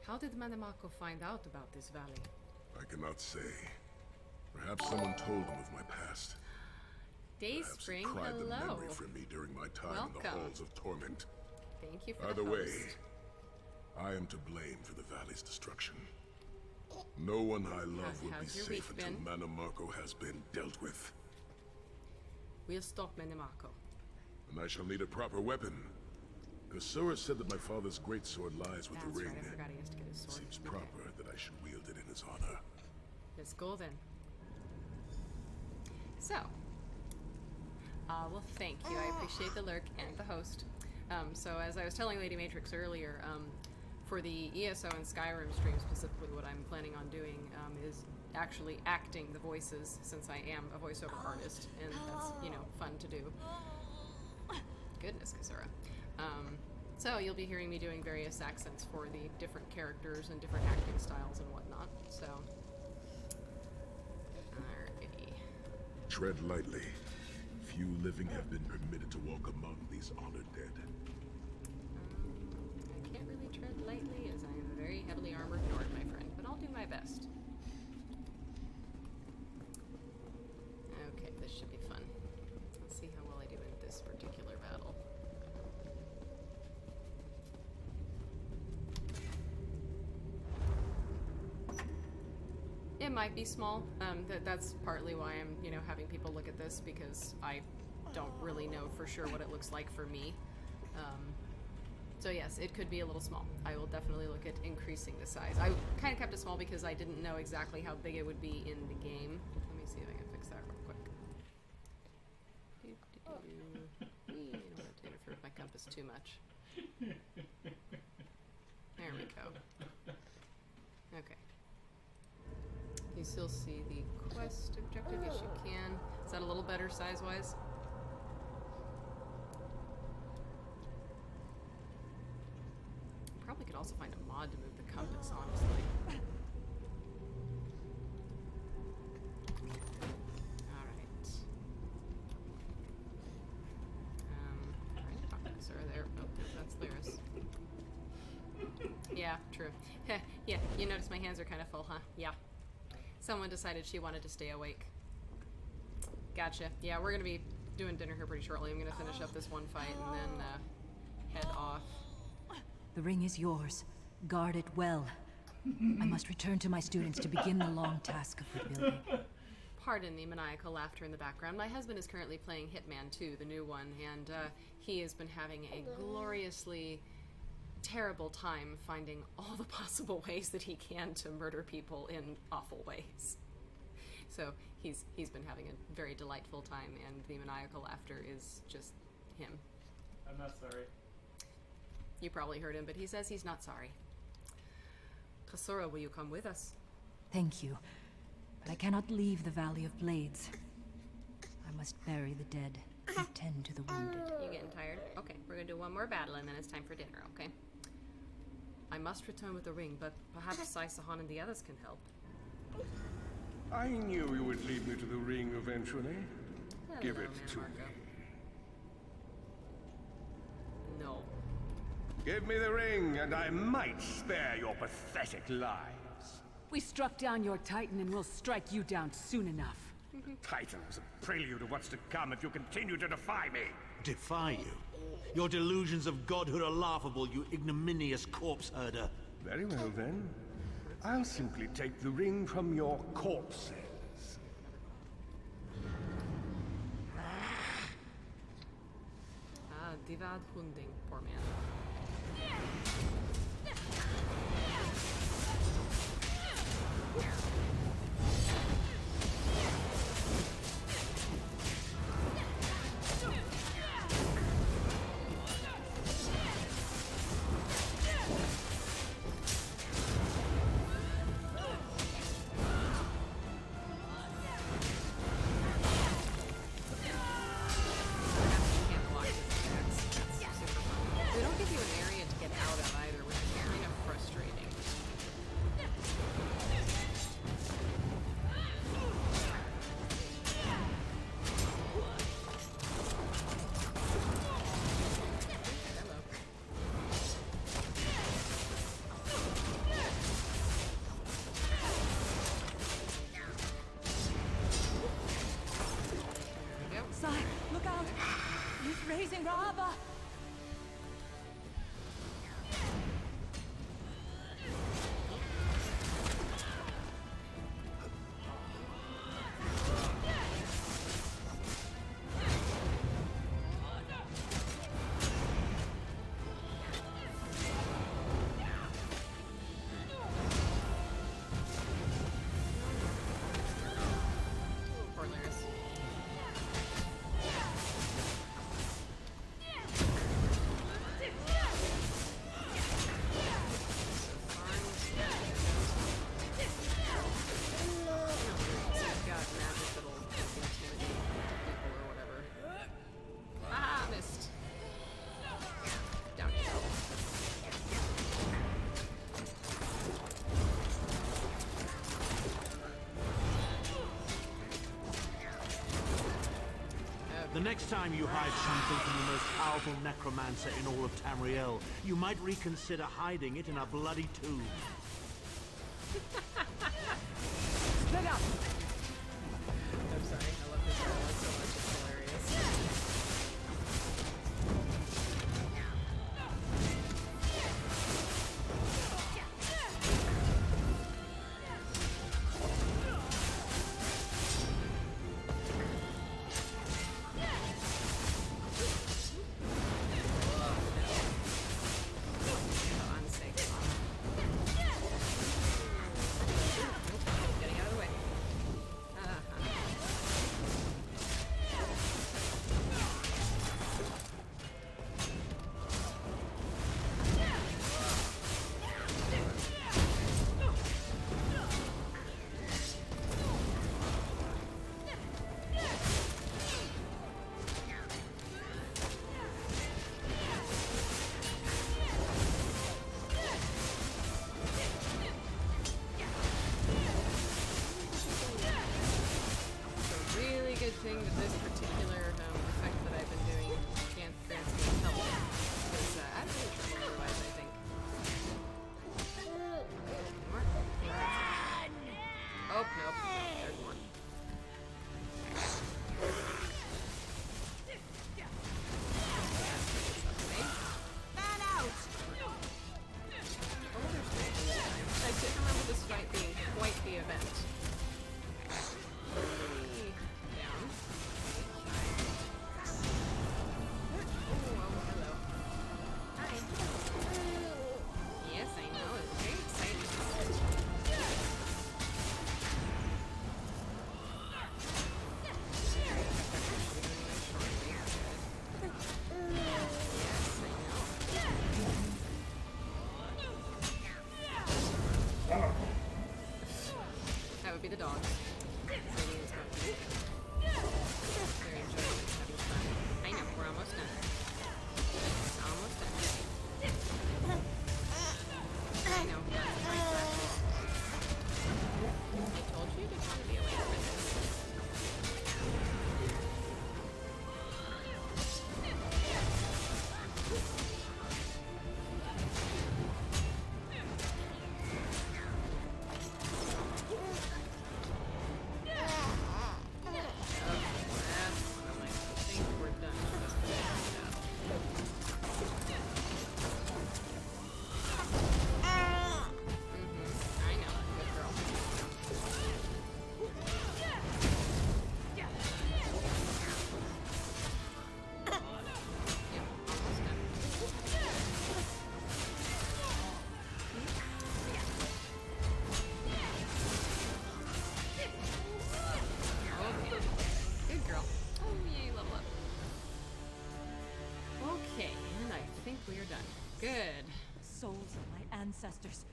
How did Manamako find out about this valley? I cannot say. Perhaps someone told him of my past. Perhaps he Dayspring, cried the hello. memory from me during my time in the Welcome. halls of torment. Thank you for Either the way, host. I am to blame for the valley's destruction. No one I love will be how's your safe week until been? Manamako has been dealt with. We'll stop Manamako. And I shall need a proper weapon. Kasura said that my father's greatsword lies with That's the ring. right, I forgot he has to get his sword. Seems Okay. proper that I should wield it in his honor. Let's go then. So, well, thank you. I appreciate the lurk and the host. So, as I was telling Lady Matrix earlier, for the ESO and Skyrim stream specifically, what I'm planning on doing is actually acting the voices, since I am a voiceover artist, and that's, you know, fun to do. Goodness, Kasura. So you'll be hearing me doing various accents for the different characters and different acting styles and whatnot. So, alrighty. Tread lightly. Few living have been permitted to walk among these honored dead. I can't really tread lightly as I am a very heavily armored Nord, my friend, but I'll do my best. Okay, this should be fun. Let's see how well I do in might be small. That's partly why I'm, having people look at this, because I don't really know for sure what it looks like for me. So yes, it could be a little small. I will definitely look at increasing the size. I kind of kept it small because I didn't know exactly how big it would be in the game. Let me see if I can fix that real quick. I don't want to interfere with my compass too much. There we go. Okay. You still see the quest objective? Yes, you can. Is that a little better size-wise? Probably could also find a mod to move the compass, honestly. Alright. Sorry, there. Oh, that's Lyris. Yeah, true. Yeah, you notice my hands are kind of full, huh? Yeah. Someone decided she wanted to stay awake. Gotcha. Yeah, we're gonna be doing dinner here pretty shortly. I'm gonna finish up this one fight and then head off. The ring is yours. Guard it well. I must return to my students to begin the long task of rebuilding. Pardon the maniacal laughter in the background. My husband is currently playing Hitman 2, the new one, and he has been having a gloriously terrible time finding all the possible ways that he can to murder people in awful ways. So he's been having a very delightful time, and the maniacal laughter is just him. I'm not sorry. You probably heard him, but he says he's not sorry. Kasura, will you come with us? Thank you, but I cannot leave the Valley of Blades. I must bury the dead and tend to the wounded. You getting tired? Okay, we're gonna do one more battle and then it's time for dinner, okay? I must return with the ring, but perhaps Sai-Sahan and the others can help. I knew you would lead me to the ring eventually. Hello, Give it to me. No. Give me the ring, and I might spare your pathetic lives. We struck down your Titan, and we'll strike you down soon enough. Titan was a prelude of what's to come if you continue to defy me. Defy you? Your delusions of godhood are laughable, you ignominious corpse herder. Very well, then. I'll simply take the ring from your corpses. Divad Hunding, poor man. They don't give you an area to get out of either, which is kind of frustrating. Hello. There we go. Sai, look out! He's raising Raaba! Poor Lyris. Got magic that'll intimidate people or whatever. Ah, missed. Down you go. The next time you hide something from the most powerful necromancer in all of Tamriel, you might reconsider hiding it in a bloody tomb. Split up! I'm sorry, I love this dialogue so much, it's hilarious. found that this particular effect that I've been doing can't translate help. Because I'm really trouble otherwise, I think. More? Oh, nope. There's more. Man out! I didn't remember this fight being quite the event. Down. Oh, hello. Hi. Yes, I know. It's very exciting. Yes, I know. That would be the dogs. Very enjoyable, having fun. I know, we're almost done. Almost done. I know, that's my practice. I told you to want to be away from this. Good girl. Oh, yay, level up. Okay, and I think we are done. Good. Souls of my ancestors,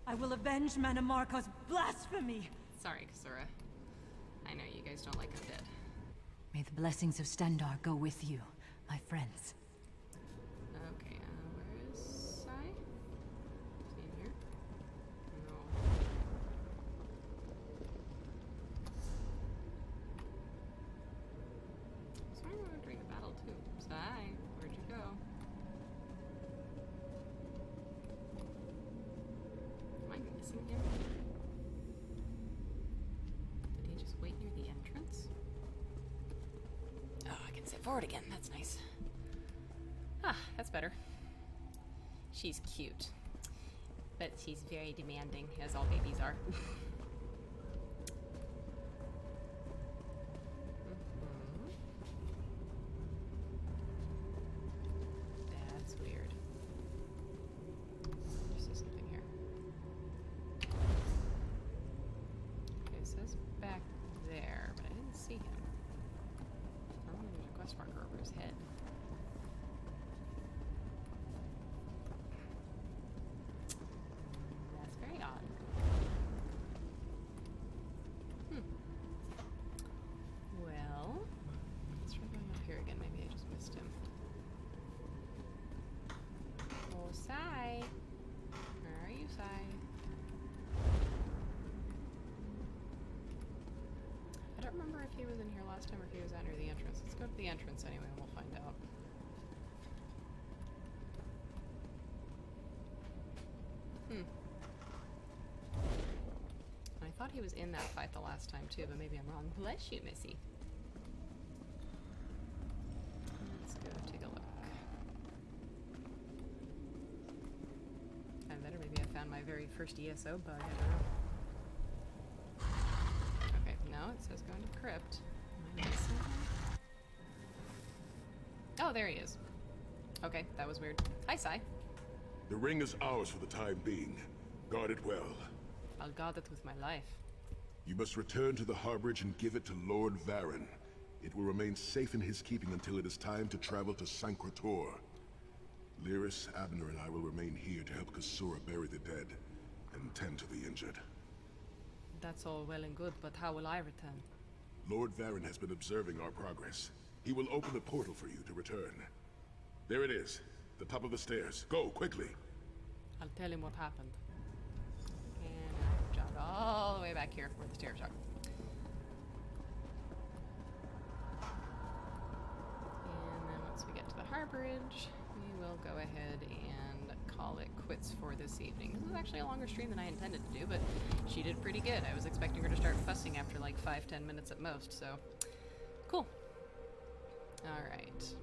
I will avenge Manamarco's blasphemy! Sorry, Kasura. I know you guys don't like undead. May the blessings of Stendar go with you, my friends. Okay, where is Sai? Is he in here? No. I was wondering during the battle too. Sai, where'd you go? Am I missing him? Did he just wait near the entrance? Oh, I can sit forward again. That's nice. Ah, that's better. She's cute. But she's very demanding, as all babies are. That's weird. There's something here. Okay, it says back there, but I didn't see him. Normally there's a quest marker over his head. That's very odd. Well, let's try going up here again. Maybe I just missed him. Oh, Sai! Where are you, Sai? I don't remember if he was in here last time or if he was out near the entrance. Let's go to the entrance anyway and we'll find out. I thought he was in that fight the last time too, but maybe I'm wrong. Bless you, Missy. Let's go take a look. I better maybe I found my very first ESO bug, I don't know. Okay, no, it says go into crypt. Am I missing him? Oh, there he is. Okay, that was weird. Hi, Sai. The ring is ours for the time being. Guard it well. I'll guard it with my life. You must return to the harborage and give it to Lord Varen. It will remain safe in his keeping until it is time to travel to Sancrator. Lyris, Abner, and I will remain here to help Kasura bury the dead and tend to the injured. That's all well and good, but how will I return? Lord Varen has been observing our progress. He will open the portal for you to return. There it is, the top of the stairs. Go, quickly. I'll tell him what happened. And I jog all the way back here where the stairs are. Harborage, we will go ahead and call it quits for this evening. This was actually a longer stream than I intended to do, but she did pretty good. I was expecting her to start fussing after like 5-10 minutes at most, so cool. Alright.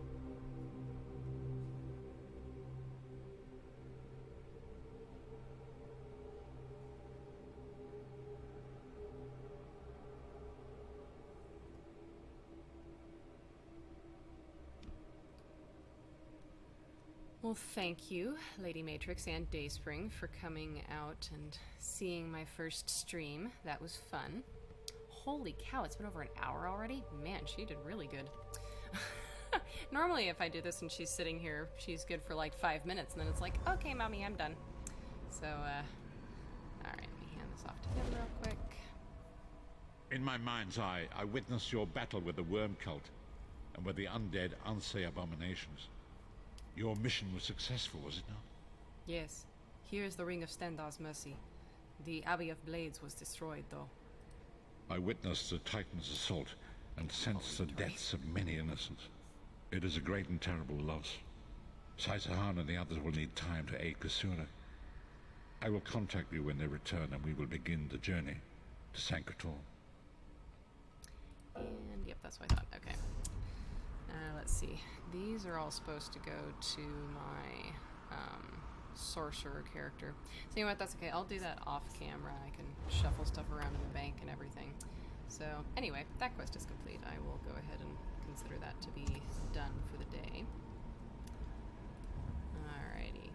Well, thank you, Lady Matrix and Dayspring, for coming out and seeing my first stream. That was fun. Holy cow, it's been over an hour already? Man, she did really good. Normally, if I do this and she's sitting here, she's good for like 5 minutes, and then it's like, okay, mommy, I'm done. So, alright, let me hand this off to him real quick. In my mind's eye, I witnessed your battle with the worm cult and with the undead Unsay abominations. Your mission was successful, was it not? Yes. Here is the Ring of Stendar's Mercy. The Abbey of Blades was destroyed, though. I witnessed the Titan's assault and sensed the deaths of many innocents. It is a great and terrible loss. Saisahan and the others will need time to aid Kasura. I will contact you when they return, and we will begin the journey to Sankator. And, yep, that's what I thought. Okay. Let's see. These are all supposed to go to my sorcerer character. So you know what? That's okay. I'll do that off camera. I can shuffle stuff around in the bank and everything. So anyway, that quest is complete. I will go ahead and consider that to be done for the day. Alrighty.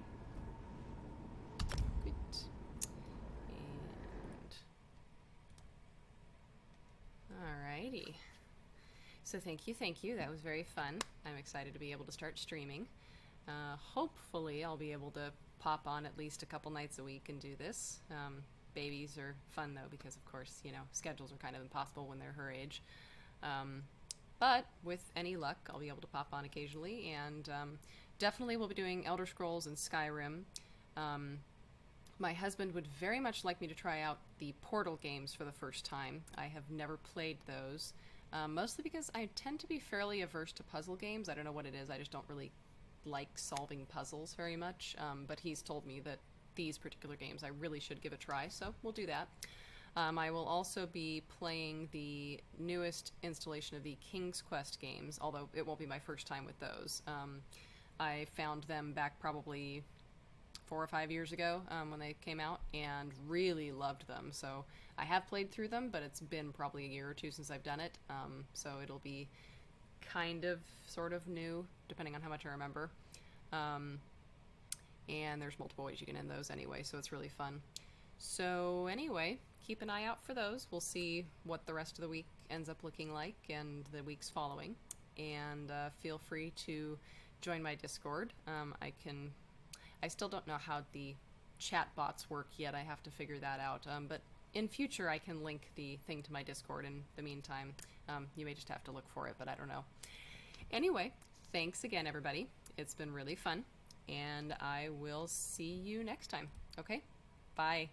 Good. And alrighty. So thank you. That was very fun. I'm excited to be able to start streaming. Hopefully I'll be able to pop on at least a couple nights a week and do this. Babies are fun though, because of course, you know, schedules are kind of impossible when they're her age. But with any luck, I'll be able to pop on occasionally, and definitely will be doing Elder Scrolls and Skyrim. My husband would very much like me to try out the Portal games for the first time. I have never played those. Mostly because I tend to be fairly averse to puzzle games. I don't know what it is, I just don't really like solving puzzles very much, but he's told me that these particular games I really should give a try, so we'll do that. I will also be playing the newest installation of the King's Quest games, although it won't be my first time with those. I found them back probably 4 or 5 years ago when they came out, and really loved them. So I have played through them, but it's been probably a year or two since I've done it, so it'll be kind of sort of new depending on how much I remember. And there's multiple ways you can end those anyway, so it's really fun. So anyway, keep an eye out for those. We'll see what the rest of the week ends up looking like and the weeks following, and feel free to join my Discord. I still don't know how the chat bots work yet. I have to figure that out. But in future, I can link the thing to my Discord in the meantime. You may just have to look for it, but I don't know. Anyway, thanks again, everybody. It's been really fun, and I will see you next time. Okay? Bye.